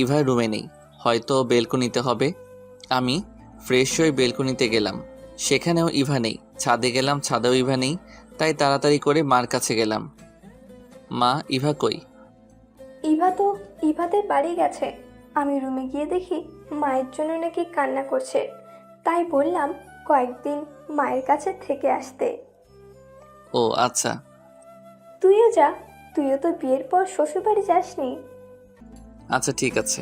ইভা রুমে নেই, হয়তো বেলকনিতে হবে। আমি ফ্রেশ হয়ে বেলকনিতে গেলাম, সেখানেও ইভা নেই। ছাদে গেলাম, ছাদেও ইভা নেই। তাই তাড়াতাড়ি করে মার কাছে গেলাম। মা, ইভা কই? ইভা তো ইভাদের বাড়ি গেছে। আমি রুমে গিয়ে দেখি মায়ের জন্য নাকি কান্না করছে, তাই বললাম কয়েকদিন মায়ের কাছে থেকে আসতে। ও আচ্ছা। তুইও যা, তুইও তো বিয়ের পর শ্বশুরবাড়ি যাসনি। আচ্ছা ঠিক আছে।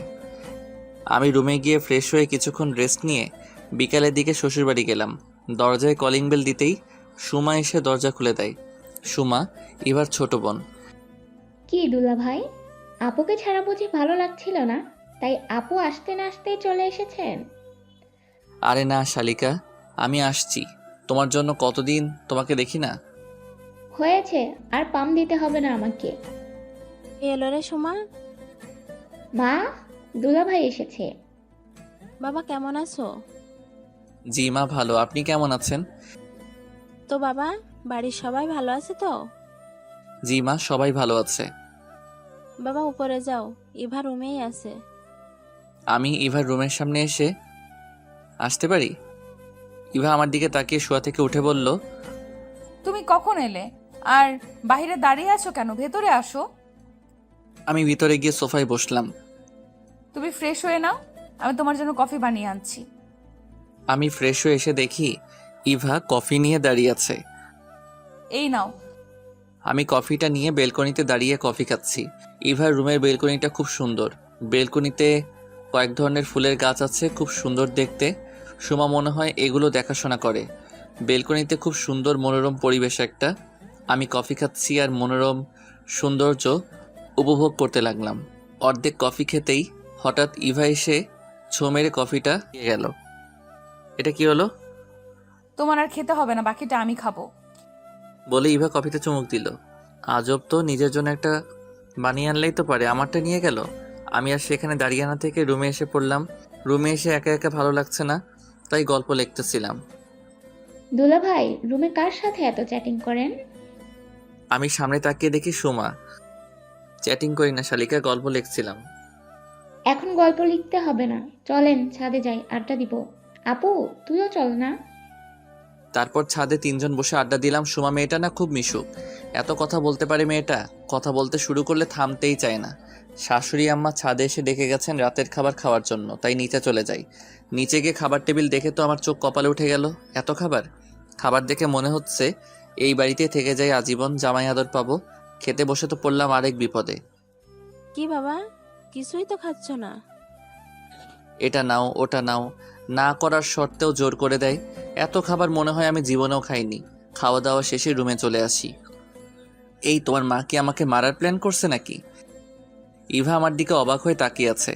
আমি রুমে গিয়ে ফ্রেশ হয়ে কিছুক্ষণ রেস্ট নিয়ে বিকালের দিকে শ্বশুরবাড়ি গেলাম। দরজায় কলিং বেল দিতেই সুমা এসে দরজা খুলে দেয়। সুমা ইভার ছোট বোন। কি দুলা ভাই, আপুকে ছাড়া বুঝি ভালো লাগছিল না, তাই আপু আসতে না আসতেই চলে এসেছেন? আরে না শালিকা, আমি আসছি। তোমার জন্য কতদিন তোমাকে দেখি না। হয়েছে, আর পাম দিতে হবে না আমাকে। এলো রে সোমা। মা, দুলা ভাই এসেছে। বাবা কেমন আছো? জি মা ভালো, আপনি কেমন আছেন? তো বাবা, বাড়ির সবাই ভালো আছে তো? জি মা, সবাই ভালো আছে। বাবা উপরে যাও, ইভা রুমেই আছে। আমি ইভার রুমের সামনে এসে আসতে পারি? ইভা আমার দিকে তাকিয়ে শোয়া থেকে উঠে বলল, তুমি কখন এলে? আর বাইরে দাঁড়িয়ে আছো কেন? ভেতরে আসো। আমি ভিতরে গিয়ে সোফায় বসলাম। তুমি ফ্রেশ হয়ে নাও, আমি তোমার জন্য কফি বানিয়ে আনছি। আমি ফ্রেশ হয়ে এসে দেখি ইভা কফি নিয়ে দাঁড়িয়ে আছে। এই নাও। আমি কফিটা নিয়ে বেলকনিতে দাঁড়িয়ে কফি খাচ্ছি। ইভার রুমের বেলকনিটা খুব সুন্দর। বেলকনিতে কয়েক ধরনের ফুলের গাছ আছে, খুব সুন্দর দেখতে। সুমা মনে হয় এগুলো দেখাশোনা করে। বেলকনিতে খুব সুন্দর মনোরম পরিবেশ একটা। আমি কফি খাচ্ছি আর মনোরম সৌন্দর্য উপভোগ করতে লাগলাম। অর্ধেক কফি খেতেই হঠাৎ ইভা এসে ছো মেরে কফিটা দিয়ে গেল। এটা কি হলো? তোমার আর খেতে হবে না, বাকিটা আমি খাবো। বলে ইভা কফিতে চুমুক দিল। আজব তো, নিজের জন্য একটা বানিয়ে আনলেই তো পারে, আমারটা নিয়ে গেল। আমি আর সেখানে দাঁড়িয়ে না থেকে রুমে এসে পড়লাম। রুমে এসে একা একা ভালো লাগছে না, তাই গল্প লিখতেছিলাম। দুলা ভাই রুমে কার সাথে এত চ্যাটিং করেন? আমি সামনে তাকিয়ে দেখি সুমা। চ্যাটিং করি না শালিকা, গল্প লিখছিলাম। এখন গল্প লিখতে হবে না, চলেন ছাদে যাই, আড্ডা দিব। আপু তুইও চল না। তারপর ছাদে তিনজন বসে আড্ডা দিলাম। সুমা মেয়েটা না খুব মিশুক, এত কথা বলতে পারে মেয়েটা। কথা বলতে শুরু করলে থামতেই চায় না। শাশুড়ি আম্মা ছাদে এসে ডেকে গেছেন রাতের খাবার খাওয়ার জন্য, তাই নিচে চলে যাই। নিচে গিয়ে খাবার টেবিল দেখে তো আমার চোখ কপালে উঠে গেল। এত খাবার! খাবার দেখে মনে হচ্ছে এই বাড়িতে থেকে যাই আজীবন, জামাই আদর পাবো। খেতে বসে তো পড়লাম আরেক বিপদে। কি বাবা, কিছুই তো খাচ্ছ না? এটা নাও ওটা নাও, না করার শর্তেও জোর করে দেয়। এত খাবার মনে হয় আমি জীবনেও খাইনি। খাওয়া দাওয়া শেষে রুমে চলে আসি। এই তোমার মা কি আমাকে মারার প্ল্যান করছে নাকি? ইভা আমার দিকে অবাক হয়ে তাকিয়ে আছে।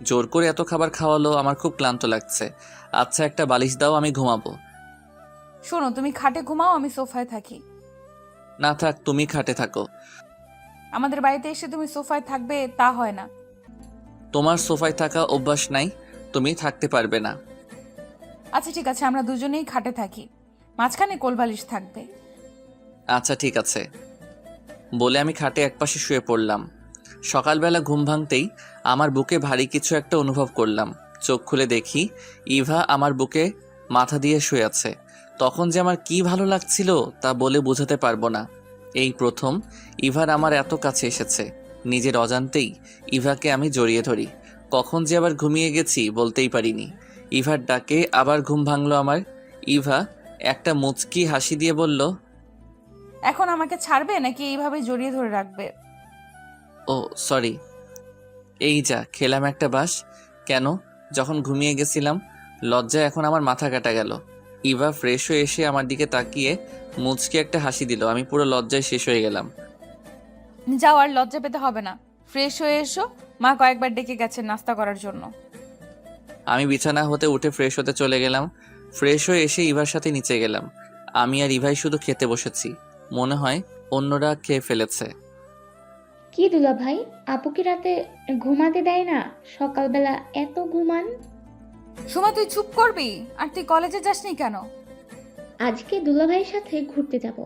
জোর করে এত খাবার খাওয়ালো, আমার খুব ক্লান্ত লাগছে। আচ্ছা একটা বালিশ দাও, আমি ঘুমাবো। শোনো, তুমি খাটে ঘুমাও, আমি সোফায় থাকি। না থাক, তুমি খাটে থাকো। আমাদের বাড়িতে এসে তুমি সোফায় থাকবে তা হয় না। তোমার সোফায় থাকা অভ্যাস নাই, তুমি থাকতে পারবে না। আচ্ছা ঠিক আছে, আমরা দুজনেই খাটে থাকি, মাঝখানে কোলবালিশ থাকবে। আচ্ছা ঠিক আছে। বলে আমি খাটে একপাশে শুয়ে পড়লাম। সকালবেলা ঘুম ভাঙতেই আমার বুকে ভারী কিছু একটা অনুভব করলাম। চোখ খুলে দেখি ইভা আমার বুকে মাথা দিয়ে শুয়ে আছে। তখন যে আমার কি ভালো লাগছিল তা বলে বোঝাতে পারবো না। এই প্রথম ইভার আমার এত কাছে এসেছে। নিজের অজান্তেই ইভাকে আমি জড়িয়ে ধরি। কখন যে আবার ঘুমিয়ে গেছি বলতেই পারিনি। ইভার ডাকে আবার ঘুম ভাঙলো আমার। ইভা একটা মুচকি হাসি দিয়ে বলল, এখন আমাকে ছাড়বে নাকি এইভাবে জড়িয়ে ধরে রাখবে? ও সরি। এই যা খেলাম একটা বাস। কেন? যখন ঘুমিয়ে গেছিলাম। লজ্জায় এখন আমার মাথা কাটা গেল। ইভা ফ্রেশ হয়ে এসে আমার দিকে তাকিয়ে মুচকি একটা হাসি দিল। আমি পুরো লজ্জায় শেষ হয়ে গেলাম। যাও, আর লজ্জা পেতে হবে না, ফ্রেশ হয়ে এসো। মা কয়েকবার ডেকে গেছেন নাস্তা করার জন্য। আমি বিছানা হতে উঠে ফ্রেশ হতে চলে গেলাম। ফ্রেশ হয়ে এসে ইভার সাথে নিচে গেলাম। আমি আর ইভাই শুধু খেতে বসেছি। মনে হয় অন্যরা খেয়ে ফেলেছে। কি দুলা ভাই, আপু কি রাতে ঘুমাতে দেয় না? সকালবেলা এত ঘুমান। সুমা তুই চুপ করবি? আর তুই কলেজে যাসনি কেন? আজকে দুলা ভাইয়ের সাথে ঘুরতে যাব।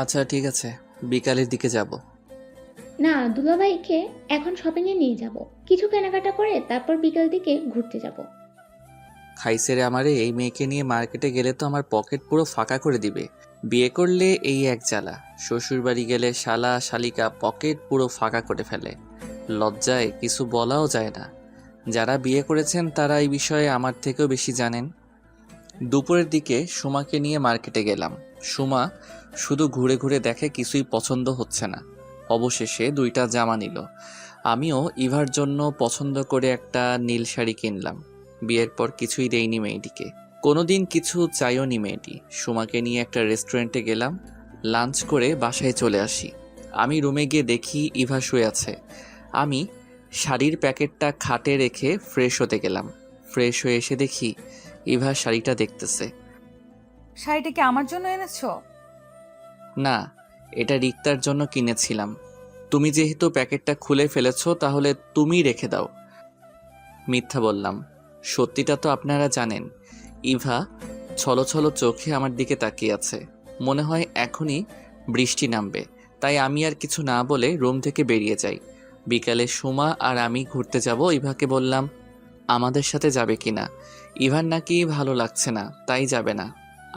আচ্ছা ঠিক আছে, বিকালের দিকে যাব। না, দুলা ভাইকে এখন শপিং এ নিয়ে যাব, কিছু কেনাকাটা করে তারপর বিকাল দিকে ঘুরতে যাব। খাইছে রে আমারে, এই মেয়েকে নিয়ে মার্কেটে গেলে তো আমার পকেট পুরো ফাঁকা করে দিবে। বিয়ে করলে এই এক জ্বালা, শ্বশুর বাড়ি গেলে শালা শালিকা পকেট পুরো ফাঁকা করে ফেলে। লজ্জায় কিছু বলাও যায় না। যারা বিয়ে করেছেন তারা এই বিষয়ে আমার থেকেও বেশি জানেন। দুপুরের দিকে সুমাকে নিয়ে মার্কেটে গেলাম। সুমা শুধু ঘুরে ঘুরে দেখে, কিছুই পছন্দ হচ্ছে না। অবশেষে 2টা জামা নিল। আমিও ইভার জন্য পছন্দ করে একটা নীল শাড়ি কিনলাম। বিয়ের পর কিছুই দেয়নি মেয়েটিকে, কোনোদিন কিছু চাইও নি মেয়েটি। সুমাকে নিয়ে একটা রেস্টুরেন্টে গেলাম। লাঞ্চ করে বাসায় চলে আসি। আমি রুমে গিয়ে দেখি ইভা শুয়ে আছে। আমি শাড়ির প্যাকেটটা খাটে রেখে ফ্রেশ হতে গেলাম। ফ্রেশ হয়ে এসে দেখি ইভা শাড়িটা দেখতেছে। শাড়িটা কি আমার জন্য এনেছো? না, এটা রিক্তার জন্য কিনেছিলাম। তুমি যেহেতু প্যাকেটটা খুলে ফেলেছো তাহলে তুমি রেখে দাও। মিথ্যা বললাম, সত্যিটা তো আপনারা জানেন। ইভা ছলো ছলো চোখে আমার দিকে তাকিয়ে আছে। মনে হয় এখনই বৃষ্টি নামবে, তাই আমি আর কিছু না বলে রুম থেকে বেরিয়ে যাই। বিকালে সুমা আর আমি ঘুরতে যাব। ইভাকে বললাম আমাদের সাথে যাবে কিনা। ইভার নাকি ভালো লাগছে না, তাই যাবে না।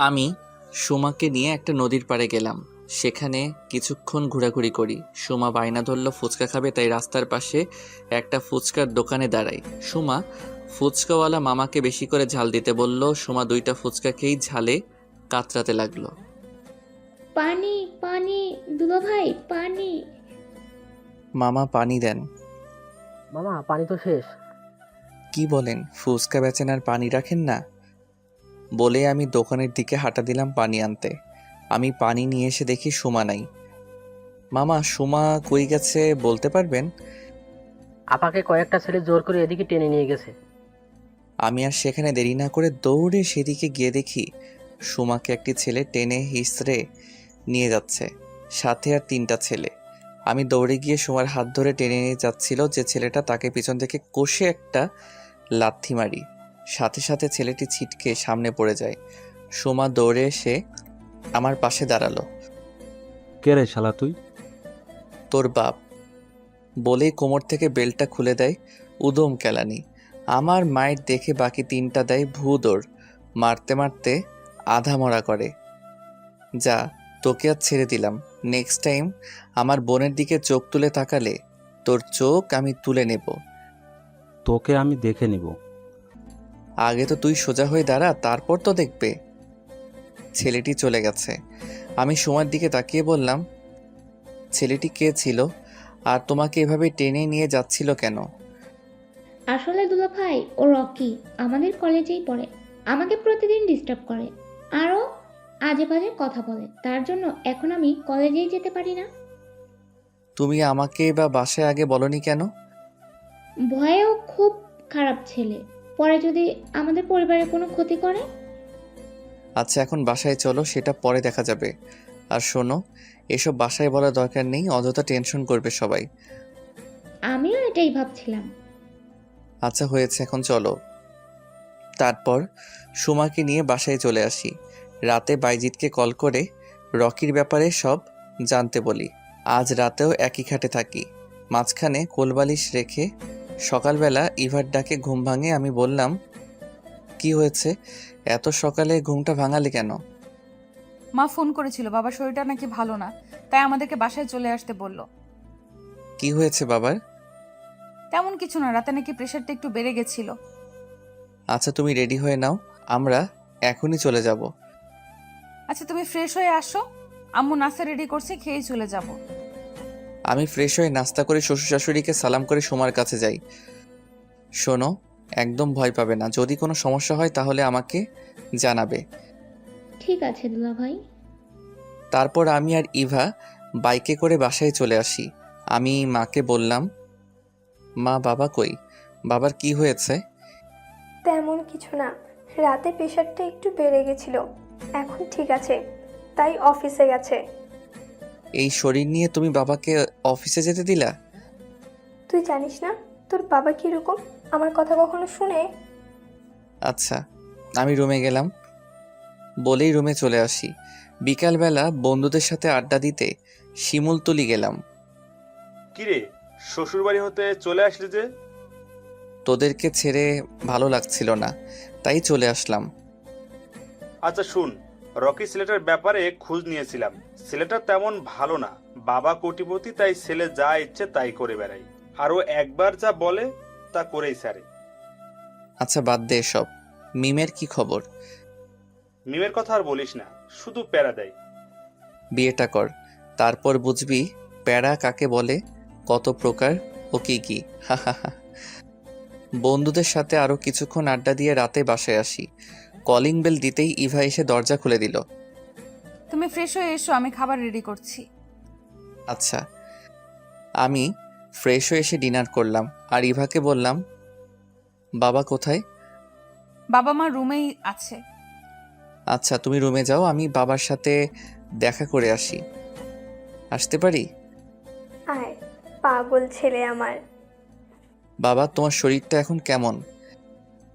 আমি সুমাকে নিয়ে একটা নদীর পাড়ে গেলাম। সেখানে কিছুক্ষণ ঘোরাঘুরি করি। সুমা বায়না ধরল ফুচকা খাবে, তাই রাস্তার পাশে একটা ফুচকার দোকানে দাঁড়াই। সুমা ফুচকাওয়ালা মামাকে বেশি করে ঝাল দিতে বলল। সুমা 2টা ফুচকা খেয়েই ঝালে কাতরাতে লাগলো। পানি পানি দুলা ভাই পানি। মামা পানি দেন। মামা পানি তো শেষ। কি বলেন, ফুচকা বেচেন আর পানি রাখেন না? বলে আমি দোকানের দিকে হাঁটা দিলাম পানি আনতে। আমি পানি নিয়ে এসে দেখি সুমা নাই। মামা, সুমা কই গেছে বলতে পারবেন? আপাকে কয়েকটা ছেলে জোর করে এদিকে টেনে নিয়ে গেছে। আমি আর সেখানে দেরি না করে দৌড়ে সেদিকে গিয়ে দেখি সুমাকে একটি ছেলে টেনে হিসড়ে নিয়ে যাচ্ছে, সাথে আর 3টা ছেলে। আমি দৌড়ে গিয়ে সুমার হাত ধরে টেনে নিয়ে যাচ্ছিল যে ছেলেটা, তাকে পিছন থেকে কষে একটা লাথি মারি। সাথে সাথে ছেলেটি ছিটকে সামনে পড়ে যায়। সুমা দৌড়ে এসে আমার পাশে দাঁড়ালো। কে রে শালা তুই? তোর বাপ। বলেই কোমর থেকে বেল্টটা খুলে দেয়। উদম কেলানি। আমার মায়ের দেখে বাকি 3টা দেয় ভূ দৌড়। মারতে মারতে আধা মরা করে। যা, তোকে আর ছেড়ে দিলাম। নেক্সট টাইম আমার বোনের দিকে চোখ তুলে তাকালে তোর চোখ আমি তুলে নেব। তোকে আমি দেখে নিব। আগে তো তুই সোজা হয়ে দাঁড়া, তারপর তো দেখবে। ছেলেটি চলে গেছে। আমি সুমার দিকে তাকিয়ে বললাম, ছেলেটি কে ছিল আর তোমাকে এভাবে টেনে নিয়ে যাচ্ছিল কেন? আসলে দুলা ভাই ও রকি আমাদের কলেজেই পড়ে। আমাকে প্রতিদিন ডিস্টার্ব করে আরও আজে বাজে কথা বলে। তার জন্য এখন আমি কলেজেই যেতে পারি না। তুমি আমাকে বা বাসায় আগে বলনি কেন? ভয়েও খুব খারাপ ছেলে, পরে যদি আমাদের পরিবারের কোনো ক্ষতি করে। আচ্ছা, এখন বাসায় চলো, সেটা পরে দেখা যাবে। আর শোনো, এসব বাসায় বলার দরকার নেই, অযথা টেনশন করবে সবাই। আমিও এটাই ভাবছিলাম। আচ্ছা হয়েছে, এখন চলো। তারপর সুমাকে নিয়ে বাসায় চলে আসি। রাতে বাইজিৎকে কল করে রকির ব্যাপারে সব জানতে বলি। আজ রাতেও একই খাটে থাকি। মাঝখানে কোলবালিশ রেখে সকালবেলা ইভার ডাকে ঘুম ভাঙে। আমি বললাম, কি হয়েছে, এত সকালে ঘুমটা ভাঙালে কেন? মা ফোন করেছিল, বাবার শরীরটা নাকি ভালো না, তাই আমাদেরকে বাসায় চলে আসতে বলল। কি হয়েছে বাবার? তেমন কিছু না, রাতে নাকি প্রেশারটা একটু বেড়ে গেছিল। আচ্ছা তুমি রেডি হয়ে নাও, আমরা এখনই চলে যাব। আচ্ছা তুমি ফ্রেশ হয়ে আসো, আম্মু নাস্তা রেডি করছে, খেয়েই চলে যাব। আমি ফ্রেশ হয়ে নাস্তা করে শ্বশুর শাশুড়িকে সালাম করে সুমার কাছে যাই। শোনো, একদম ভয় পাবে না, যদি কোনো সমস্যা হয় তাহলে আমাকে জানাবে। ঠিক আছে দুলা ভাই। তারপর আমি আর ইভা বাইকে করে বাসায় চলে আসি। আমি মাকে বললাম, মা বাবা কই? বাবার কি হয়েছে? তেমন কিছু না, রাতে প্রেশারটা একটু বেড়ে গেছিল, এখন ঠিক আছে, তাই অফিসে গেছে। এই শরীর নিয়ে তুমি বাবাকে অফিসে যেতে দিলা? তুই জানিস না তোর বাবা কিরকম, আমার কথা কখনো শুনে? আচ্ছা, আমি রুমে গেলাম। বলেই রুমে চলে আসি। বিকালবেলা বন্ধুদের সাথে আড্ডা দিতে শিমুলতলি গেলাম। কিরে, শ্বশুরবাড়ি হতে চলে আসলি যে? তোদেরকে ছেড়ে ভালো লাগছিল না, তাই চলে আসলাম। আচ্ছা শুন, রকি ছেলেটার ব্যাপারে খোঁজ নিয়েছিলাম। ছেলেটা তেমন ভালো না, বাবা কোটিপতি, তাই ছেলে যা ইচ্ছে তাই করে বেড়ায়। আরও একবার যা বলে তা করেই ছাড়ে। আচ্ছা বাদ দে এসব। মিমের কি খবর? মিমের কথা আর বলিস না, শুধু প্যারা দেয়। বিয়েটা কর, তারপর বুঝবি প্যারা কাকে বলে, কত প্রকার ও কি কি। বন্ধুদের সাথে আরো কিছুক্ষণ আড্ডা দিয়ে রাতে বাসায় আসি। কলিং বেল দিতেই ইভা এসে দরজা খুলে দিল। তুমি ফ্রেশ হয়ে এসো, আমি খাবার রেডি করছি। আচ্ছা। আমি ফ্রেশ হয়ে এসে ডিনার করলাম আর ইভাকে বললাম, বাবা কোথায়? বাবা মা রুমেই আছে। আচ্ছা তুমি রুমে যাও, আমি বাবার সাথে দেখা করে আসি। আসতে পারি? আয়, পাগল ছেলে আমার। বাবা তোমার শরীরটা এখন কেমন?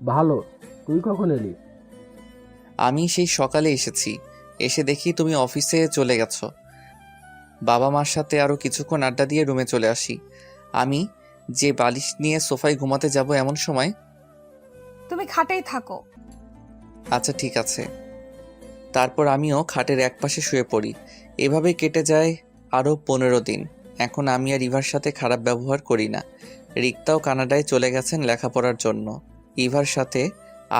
ভালো। তুই কখন এলি? আমি সেই সকালে এসেছি, এসে দেখি তুমি অফিসে চলে গেছো। বাবা মার সাথে আরও কিছুক্ষণ আড্ডা দিয়ে রুমে চলে আসি। আমি যে বালিশ নিয়ে সোফায় ঘুমাতে যাব এমন সময়, তুমি খাটেই থাকো। আচ্ছা ঠিক আছে। তারপর আমিও খাটের একপাশে শুয়ে পড়ি। এভাবে কেটে যায় আরও 15 দিন। এখন আমি আর ইভার সাথে খারাপ ব্যবহার করি না। রিক্তাও কানাডায় চলে গেছেন লেখাপড়ার জন্য। ইভার সাথে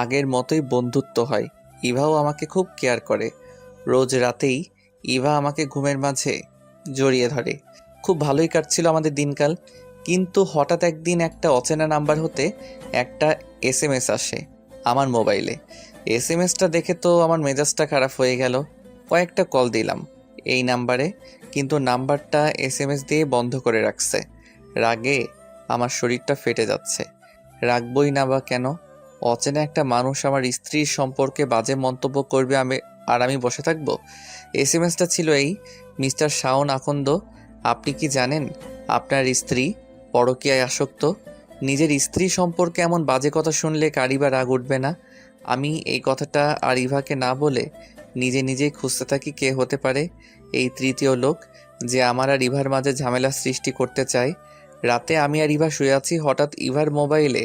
আগের মতোই বন্ধুত্ব হয়। ইভাও আমাকে খুব কেয়ার করে। রোজ রাতেই ইভা আমাকে ঘুমের মাঝে জড়িয়ে ধরে। খুব ভালোই কাটছিল আমাদের দিনকাল। কিন্তু হঠাৎ একদিন একটা অচেনা নাম্বার হতে একটা SMS আসে আমার মোবাইলে। SMS-টা দেখে তো আমার মেজাজটা খারাপ হয়ে গেল। কয়েকটা কল দিলাম এই নাম্বারে, কিন্তু নাম্বারটা SMS দিয়ে বন্ধ করে রাখছে। রাগে আমার শরীরটা ফেটে যাচ্ছে। রাখবই না বা কেন? অচেনা একটা মানুষ আমার স্ত্রীর সম্পর্কে বাজে মন্তব্য করবে, আমি বসে থাকবো? SMS-টা ছিল এই: মিস্টার শাওন আকন্দ, আপনি কি জানেন আপনার স্ত্রী পরকীয়ায় আসক্ত? নিজের স্ত্রী সম্পর্কে এমন বাজে কথা শুনলে কারই বা রাগ উঠবে না? আমি এই কথাটা আর ইভাকে না বলে নিজে নিজেই খুঁজতে থাকি কে হতে পারে এই তৃতীয় লোক যে আমার আর ইভার মাঝে ঝামেলা সৃষ্টি করতে চায়। রাতে আমি আর ইভা শুয়ে আছি, হঠাৎ ইভার মোবাইলে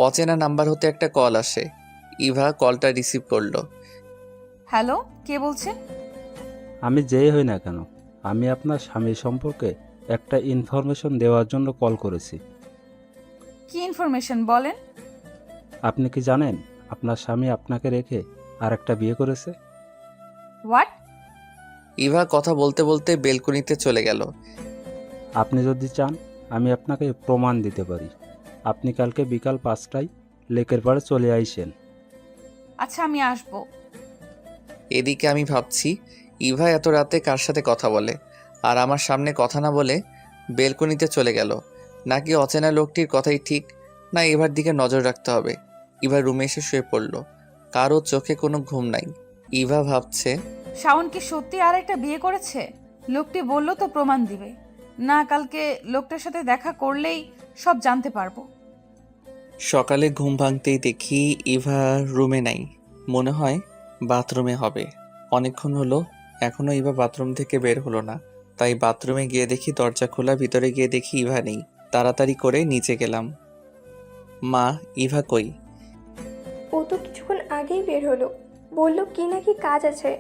অচেনা নাম্বার হতে একটা কল আসে। ইভা কলটা রিসিভ করলো। হ্যালো, কে বলছে? আমি যেই হই না কেন, আমি আপনার স্বামী সম্পর্কে একটা ইনফরমেশন দেওয়ার জন্য কল করেছি। কি ইনফরমেশন বলেন? আপনি কি জানেন আপনার স্বামী আপনাকে রেখে আর একটা বিয়ে করেছে? হোয়াট? ইভা কথা বলতে বলতে বেলকনিতে চলে গেল। আপনি যদি চান আমি আপনাকে প্রমাণ দিতে পারি। আপনি কালকে বিকাল 5টায় লেকের পাড়ে চলে আইসেন। আচ্ছা, আমি আসবো। এদিকে আমি ভাবছি ইভা এত রাতে কার সাথে কথা বলে, আর আমার সামনে কথা না বলে বেলকনিতে চলে গেল। নাকি অচেনা লোকটির কথাই ঠিক, না ইভার দিকে নজর রাখতে হবে। ইভা রুমে এসে শুয়ে পড়ল। কারো চোখে কোনো ঘুম নাই। ইভা ভাবছে, শাওন কি সত্যি আর একটা বিয়ে করেছে? লোকটি বলল তো প্রমাণ দিবে। না, কালকে লোকটার সাথে দেখা করলেই সব জানতে পারবো। সকালে ঘুম ভাঙতেই দেখি ইভা রুমে নাই। মনে হয় বাথরুমে হবে। অনেকক্ষণ হলো, এখনো ইভা বাথরুম থেকে বের হলো না। তাই বাথরুমে গিয়ে দেখি দরজা খোলা। ভিতরে গিয়ে দেখি ইভা নেই। তাড়াতাড়ি করে নিচে গেলাম। মা, ইভা কই? ও তো কিছুক্ষণ আগেই বের হলো, বললো কি নাকি কাজ আছে।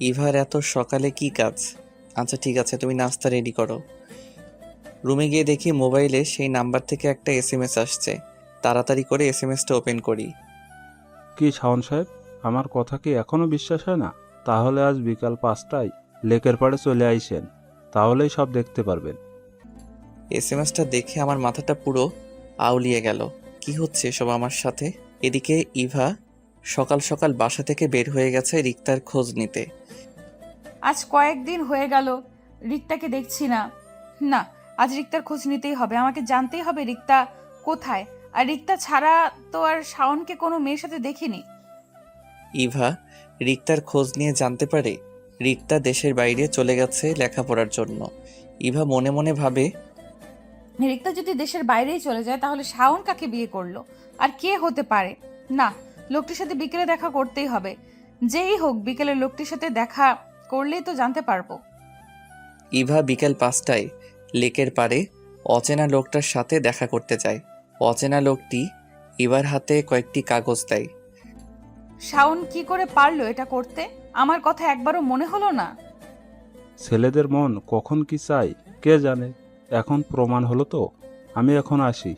ইভার এত সকালে কি কাজ? আচ্ছা ঠিক আছে, তুমি নাস্তা রেডি করো। রুমে গিয়ে দেখি মোবাইলে সেই নাম্বার থেকে একটা SMS আসছে। তাড়াতাড়ি করে SMS-টা ওপেন করি। কি শাওন সাহেব, আমার কথা কি এখনো বিশ্বাস হয় না? তাহলে আজ বিকাল 5টায় লেকের পাড়ে চলে আইসেন, তাহলেই সব দেখতে পারবেন। SMS-টা দেখে আমার মাথাটা পুরো আউলিয়ে গেল। কি হচ্ছে এসব আমার সাথে? এদিকে ইভা সকাল সকাল বাসা থেকে বের হয়ে গেছে রিক্তার খোঁজ নিতে। আজ কয়েকদিন হয়ে গেল রিক্তাকে দেখছি না। না, আজ রিক্তার খোঁজ নিতেই হবে। আমাকে জানতেই হবে রিক্তা কোথায়। আর রিক্তা ছাড়া তো আর শাওনকে কোনো মেয়ের সাথে দেখিনি। ইভা রিক্তার খোঁজ নিয়ে জানতে পারে রিক্তা দেশের বাইরে চলে গেছে লেখাপড়ার জন্য। ইভা মনে মনে ভাবে, রিক্তা যদি দেশের বাইরেই চলে যায় তাহলে শাওন কাকে বিয়ে করলো আর কে হতে পারে? না, লোকটির সাথে বিকেলে দেখা করতেই হবে। যেই হোক, বিকেলে লোকটির সাথে দেখা করলেই তো জানতে পারবো। ইভা বিকেল 5টায় লেকের পাড়ে অচেনা লোকটার সাথে দেখা করতে যায়। অচেনা লোকটি ইভার হাতে কয়েকটি কাগজ দেয়। শাওন কি করে পারলো এটা করতে? আমার কথা একবারও মনে হলো না? ছেলেদের মন কখন কি চায় কে জানে। এখন প্রমাণ হলো তো, আমি এখন আসি।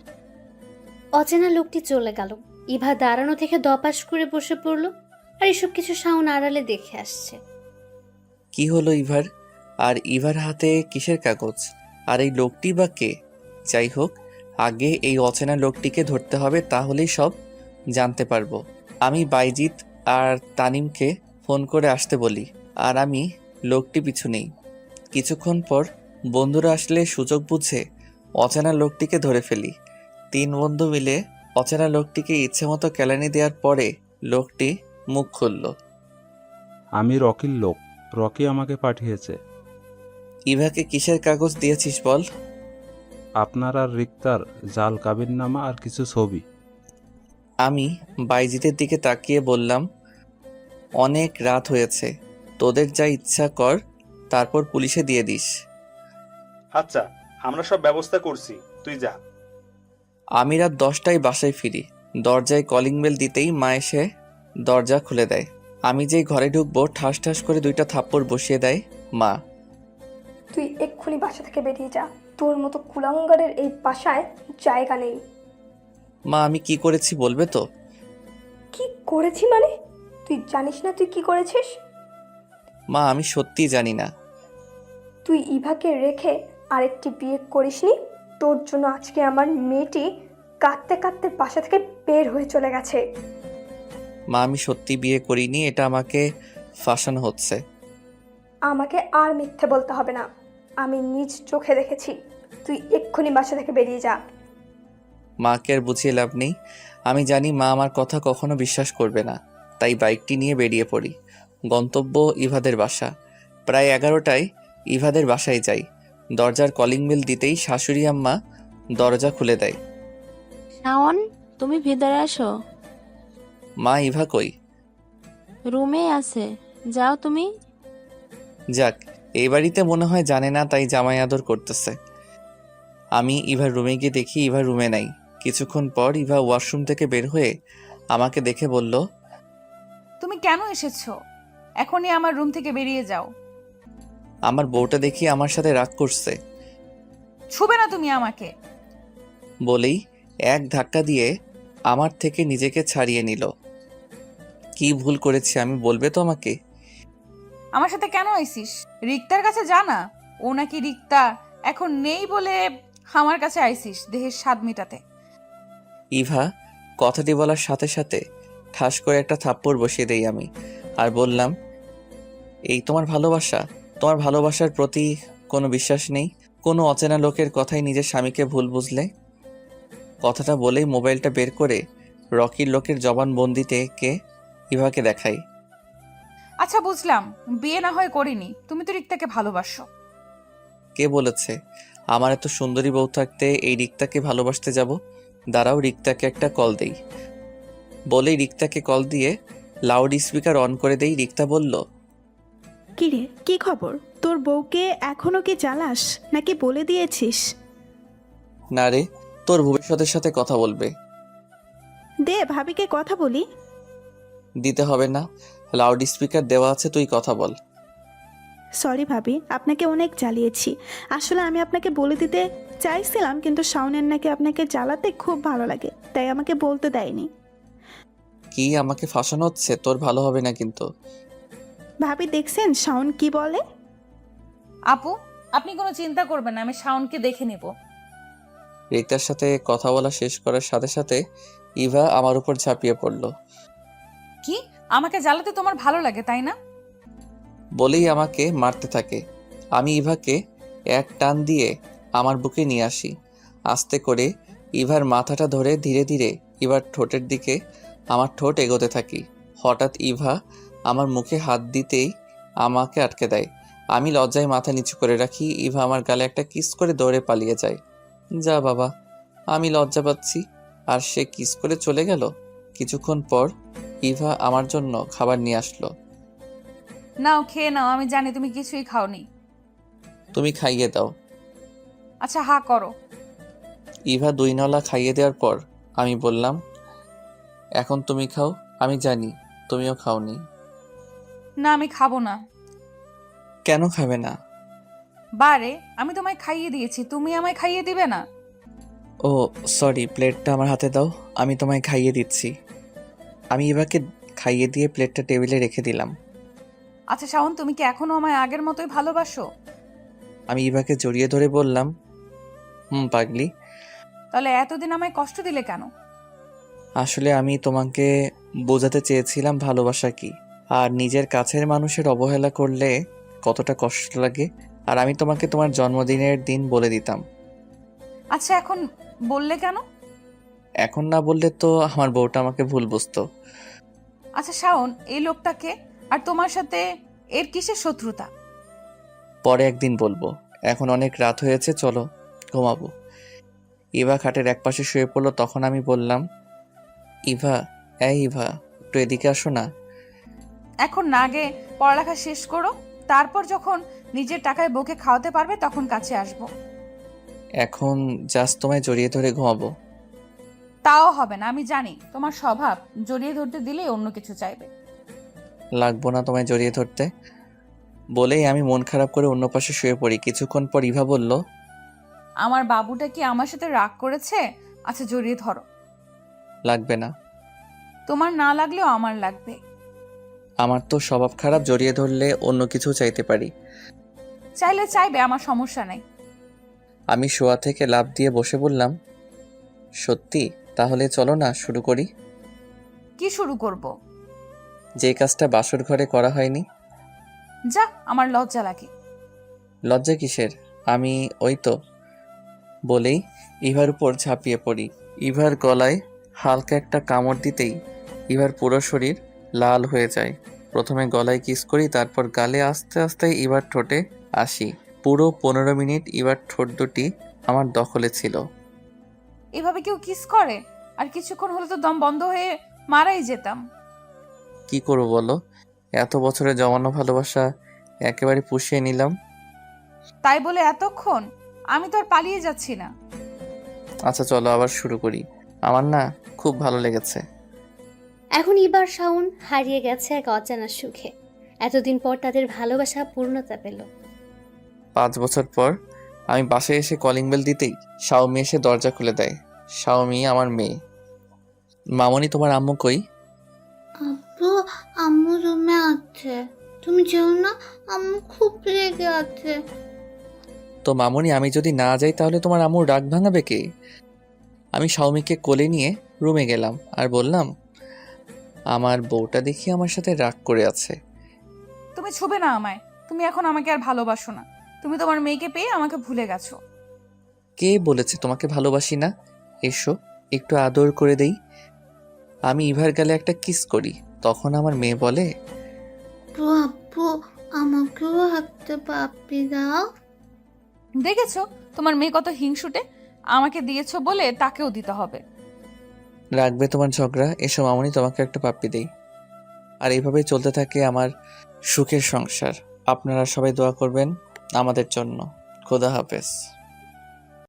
অচেনা লোকটি চলে গেল। ইভা দাঁড়ানো থেকে দপাস করে বসে পড়ল। আর এসব কিছু শাওন আড়ালে দেখে আসছে। কি হলো ইভার? আর ইভার হাতে কিসের কাগজ? আর এই লোকটি বা কে? যাই হোক, আগে এই অচেনা লোকটিকে ধরতে হবে, তাহলেই সব জানতে পারবো। আমি বাইজিৎ আর তানিমকে ফোন করে আসতে বলি, আর আমি লোকটি পিছু নেই। কিছুক্ষণ পর বন্ধুরা আসলে সুযোগ বুঝে অচেনা লোকটিকে ধরে ফেলি। 3 বন্ধু মিলে অচেনা লোকটিকে ইচ্ছে মতো কেলানি দেওয়ার পরে লোকটি মুখ খুলল। আমি রকির লোক, রকি আমাকে পাঠিয়েছে। ইভাকে কিসের কাগজ দিয়েছিস বল? আপনার আর রিক্তার জাল কাবিননামা আর কিছু ছবি। আমি বাইজিতের দিকে তাকিয়ে বললাম, অনেক রাত হয়েছে, তোদের যা ইচ্ছা কর, তারপর পুলিশে দিয়ে দিস। আচ্ছা, আমরা সব ব্যবস্থা করছি, তুই যা। আমি রাত 10টায় বাসায় ফিরি। দরজায় কলিং বেল দিতেই মা এসে দরজা খুলে দেয়। আমি যেই ঘরে ঢুকবো ঠাস ঠাস করে 2টা থাপ্পড় বসিয়ে দেয় মা। তুই এক্ষুনি বাসা থেকে বেরিয়ে যা, তোর মতো কুলাঙ্গারের এই বাসায় জায়গা নেই। মা আমি কি করেছি বলবে তো? কি করেছি মানে? তুই জানিস না তুই কি করেছিস? মা আমি সত্যিই জানি না। তুই ইভাকে রেখে আরেকটি বিয়ে করিসনি? তোর জন্য আজকে আমার মেয়েটি কাঁদতে কাঁদতে বাসা থেকে বের হয়ে চলে গেছে। মা আমি সত্যি বিয়ে করিনি, এটা আমাকে ফাঁসানো হচ্ছে। আমাকে আর মিথ্যে বলতে হবে না, আমি নিজ চোখে দেখেছি। তুই এক্ষুনি বাসা থেকে বেরিয়ে যা। মাকে আর বুঝিয়ে লাভ নেই। আমি জানি মা আমার কথা কখনো বিশ্বাস করবে না, তাই বাইকটি নিয়ে বেরিয়ে পড়ি। গন্তব্য ইভাদের বাসা। প্রায় 11টায় ইভাদের বাসায় যাই। দরজার কলিং বেল দিতেই শাশুড়ি আম্মা দরজা খুলে দেয়। শাওন, তুমি ভিতরে আসো। মা ইভা কই? রুমে আছে, যাও তুমি। যাক, এই বাড়িতে মনে হয় জানে না, তাই জামাই আদর করতেছে। আমি ইভার রুমে গিয়ে দেখি ইভা রুমে নাই। কিছুক্ষণ পর ইভা ওয়াশরুম থেকে বের হয়ে আমাকে দেখে বলল, তুমি কেন এসেছো? এখনই আমার রুম থেকে বেরিয়ে যাও। আমার বউটা দেখি আমার সাথে রাগ করছে। ছুবে না তুমি আমাকে। বলেই এক ধাক্কা দিয়ে আমার থেকে নিজেকে ছাড়িয়ে নিল। কি ভুল করেছি আমি বলবে তো আমাকে? আমার সাথে কেন আইসিস? রিক্তার কাছে যা না। ও নাকি রিক্তা এখন নেই বলে আমার কাছে আইসিস দেহের স্বাদ মেটাতে। ইভা কথাটি বলার সাথে সাথে ঠাস করে একটা থাপ্পড় বসিয়ে দেই আমি, আর বললাম, এই তোমার ভালোবাসা? তোমার ভালোবাসার প্রতি কোনো বিশ্বাস নেই? কোনো অচেনা লোকের কথাই নিজের স্বামীকে ভুল বুঝলে? কথাটা বলেই মোবাইলটা বের করে রকির লোকের জবানবন্দিতে কে ইভাকে দেখাই। আচ্ছা বুঝলাম, বিয়ে না হয় করিনি, তুমি তো রিক্তাকে ভালোবাসো। কে বলেছে? আমার এত সুন্দরী বউ থাকতে এই রিক্তাকে ভালোবাসতে যাব? দাঁড়াও রিক্তাকে একটা কল দেই। বলেই রিক্তাকে কল দিয়ে লাউড স্পিকার অন করে দেই। রিক্তা বলল, কিরে, কি খবর? তোর বউকে এখনো কি জ্বালাস নাকি বলে দিয়েছিস? না রে, তোর ভবিষ্যতের সাথে কথা বলবে। দে ভাবিকে কথা বলি। দিতে হবে না, লাউড স্পিকার দেওয়া আছে, তুই কথা বল। সরি ভাবি, আপনাকে অনেক জ্বালিয়েছি। আসলে আমি আপনাকে বলে দিতে চাইছিলাম, কিন্তু শাওনের নাকি আপনাকে জ্বালাতে খুব ভালো লাগে, তাই আমাকে বলতে দেয়নি। কি আমাকে ফাঁসানো হচ্ছে? তোর ভালো হবে না কিন্তু। ভাবি দেখছেন শাওন কি বলে? আপু, আপনি কোনো চিন্তা করবেন না, আমি শাওনকে দেখে নেব। রিক্তার সাথে কথা বলা শেষ করার সাথে সাথে ইভা আমার উপর ঝাঁপিয়ে পড়ল। কি, আমাকে জ্বালাতে তোমার ভালো লাগে তাই না? বলেই আমাকে মারতে থাকে। আমি ইভাকে এক টান দিয়ে আমার বুকে নিয়ে আসি। আস্তে করে ইভার মাথাটা ধরে ধীরে ধীরে ইভার ঠোঁটের দিকে আমার ঠোঁট এগোতে থাকি। হঠাৎ ইভা আমার মুখে হাত দিতেই আমাকে আটকে দেয়। আমি লজ্জায় মাথা নিচু করে রাখি। ইভা আমার গালে একটা কিস করে দৌড়ে পালিয়ে যায়। যা বাবা, আমি লজ্জা পাচ্ছি, আর সে কিস করে চলে গেল। কিছুক্ষণ পর ইভা আমার জন্য খাবার নিয়ে আসলো। নাও খেয়ে নাও, আমি জানি তুমি কিছুই খাওনি। তুমি খাইয়ে দাও। আচ্ছা হা করো। ইভা 2 নলা খাইয়ে দেওয়ার পর আমি বললাম, এখন তুমি খাও, আমি জানি তুমিও খাওনি। না আমি খাবো না। কেন খাবে না? বারে, আমি তোমায় খাইয়ে দিয়েছি, তুমি আমায় খাইয়ে দিবে না? ও সরি, প্লেটটা আমার হাতে দাও, আমি তোমায় খাইয়ে দিচ্ছি। আমি ইভাকে খাইয়ে দিয়ে প্লেটটা টেবিলে রেখে দিলাম। আচ্ছা শাওন, তুমি কি এখনো আমায় আগের মতোই ভালোবাসো? আমি ইভাকে জড়িয়ে ধরে বললাম, পাগলি। তাহলে এতদিন আমায় কষ্ট দিলে কেন? আসলে আমি তোমাকে বোঝাতে চেয়েছিলাম ভালোবাসা কি, আর নিজের কাছের মানুষের অবহেলা করলে কতটা কষ্ট লাগে, আর আমি তোমাকে তোমার জন্মদিনের দিন বলে দিতাম। আচ্ছা এখন বললে কেন? এখন না বললে তো আমার বউটা আমাকে ভুল বুঝতো। আচ্ছা শাওন, এই লোকটাকে আর তোমার সাথে এর কিসের শত্রুতা? পরে একদিন বলবো, এখন অনেক রাত হয়েছে, চলো ঘুমাবো। ইভা খাটের একপাশে শুয়ে পড়লো। তখন আমি বললাম, ইভা, ইভা একটু এদিকে আসো না। এখন না, আগে পড়ালেখা শেষ করো, তারপর যখন নিজের টাকায় বউকে খাওয়াতে পারবে তখন কাছে আসবো। এখন জাস্ট তোমায় জড়িয়ে ধরে ঘুমাবো। তাও হবে না, আমি জানি তোমার স্বভাব, জড়িয়ে ধরতে দিলেই অন্য কিছু চাইবে। লাগবো না তোমায় জড়িয়ে ধরতে। বলেই আমি মন খারাপ করে অন্য পাশে শুয়ে পড়ি। কিছুক্ষণ পর ইভা বলল, আমার বাবুটা কি আমার সাথে রাগ করেছে? আচ্ছা জড়িয়ে ধরো। লাগবে না। তোমার না লাগলেও আমার লাগবে। আমার তো স্বভাব খারাপ, জড়িয়ে ধরলে অন্য কিছু চাইতে পারি। চাইলে চাইবে, আমার সমস্যা নেই। আমি শোয়া থেকে লাফ দিয়ে বসে বললাম, সত্যি? তাহলে চলো না শুরু করি। কি শুরু করব? যে কাজটা বাসর ঘরে করা হয়নি। যা, আমার লজ্জা লাগে। লজ্জা কিসের? আমি ওই তো। বলেই ইভার উপর ঝাঁপিয়ে পড়ি। ইভার গলায় হালকা একটা কামড় দিতেই ইভার পুরো শরীর লাল হয়ে যায়। প্রথমে গলায় কিস করি, তারপর গালে, আস্তে আস্তে ইভার ঠোঁটে আসি। পুরো 15 মিনিট ইভার ঠোঁট দুটি আমার দখলে ছিল। এভাবে কেউ কিস করে? আর কিছুক্ষণ হলে তো দম বন্ধ হয়ে মারাই যেতাম। কি করবো বলো? এত বছরে জমানো ভালোবাসা একেবারে পুষিয়ে নিলাম। তাই বলে এতক্ষণ? আমি তো আর পালিয়ে যাচ্ছি না। আচ্ছা চলো আবার শুরু করি। আমার না খুব ভালো লেগেছে। এখন ইভার শাওন হারিয়ে গেছে এক অজানা সুখে। এতদিন পর তাদের ভালোবাসা পূর্ণতা পেল। 5 বছর পর আমি বাসায় এসে কলিং বেল দিতেই শাওমি এসে দরজা খুলে দেয়। শাওমি আমার মেয়ে। মামনি, তোমার আম্মু কই? আব্বু, আম্মু রুমে আছে, তুমি যেও না, আম্মু খুব রেগে আছে। তো মামনি, আমি যদি না যাই তাহলে তোমার আম্মুর রাগ ভাঙাবে কে? আমি শাওমিকে কোলে নিয়ে রুমে গেলাম আর বললাম, আমার বউটা দেখি আমার সাথে রাগ করে আছে। তুমি ছুবে না আমায়। তুমি এখন আমাকে আর ভালোবাসো না। তুমি তোমার মেয়েকে পেয়ে আমাকে ভুলে গেছো। কে বলেছে তোমাকে ভালোবাসি না? এসো একটু আদর করে দেই। আমি ইভার গালে একটা কিস করি, তখন আমার মেয়ে বলে, আব্বু, আমাকেও একটা পাপ্পি দাও। দেখেছো তোমার মেয়ে কত হিংসুটে? আমাকে দিয়েছো বলে তাকেও দিতে হবে। রাখবে তোমার ঝগড়া? এসো মামনি, তোমাকে একটা পাপ্পি দেই। আর এইভাবেই চলতে থাকে আমার সুখের সংসার। আপনারা সবাই দোয়া করবেন আমাদের জন্য। খোদা হাফেজ।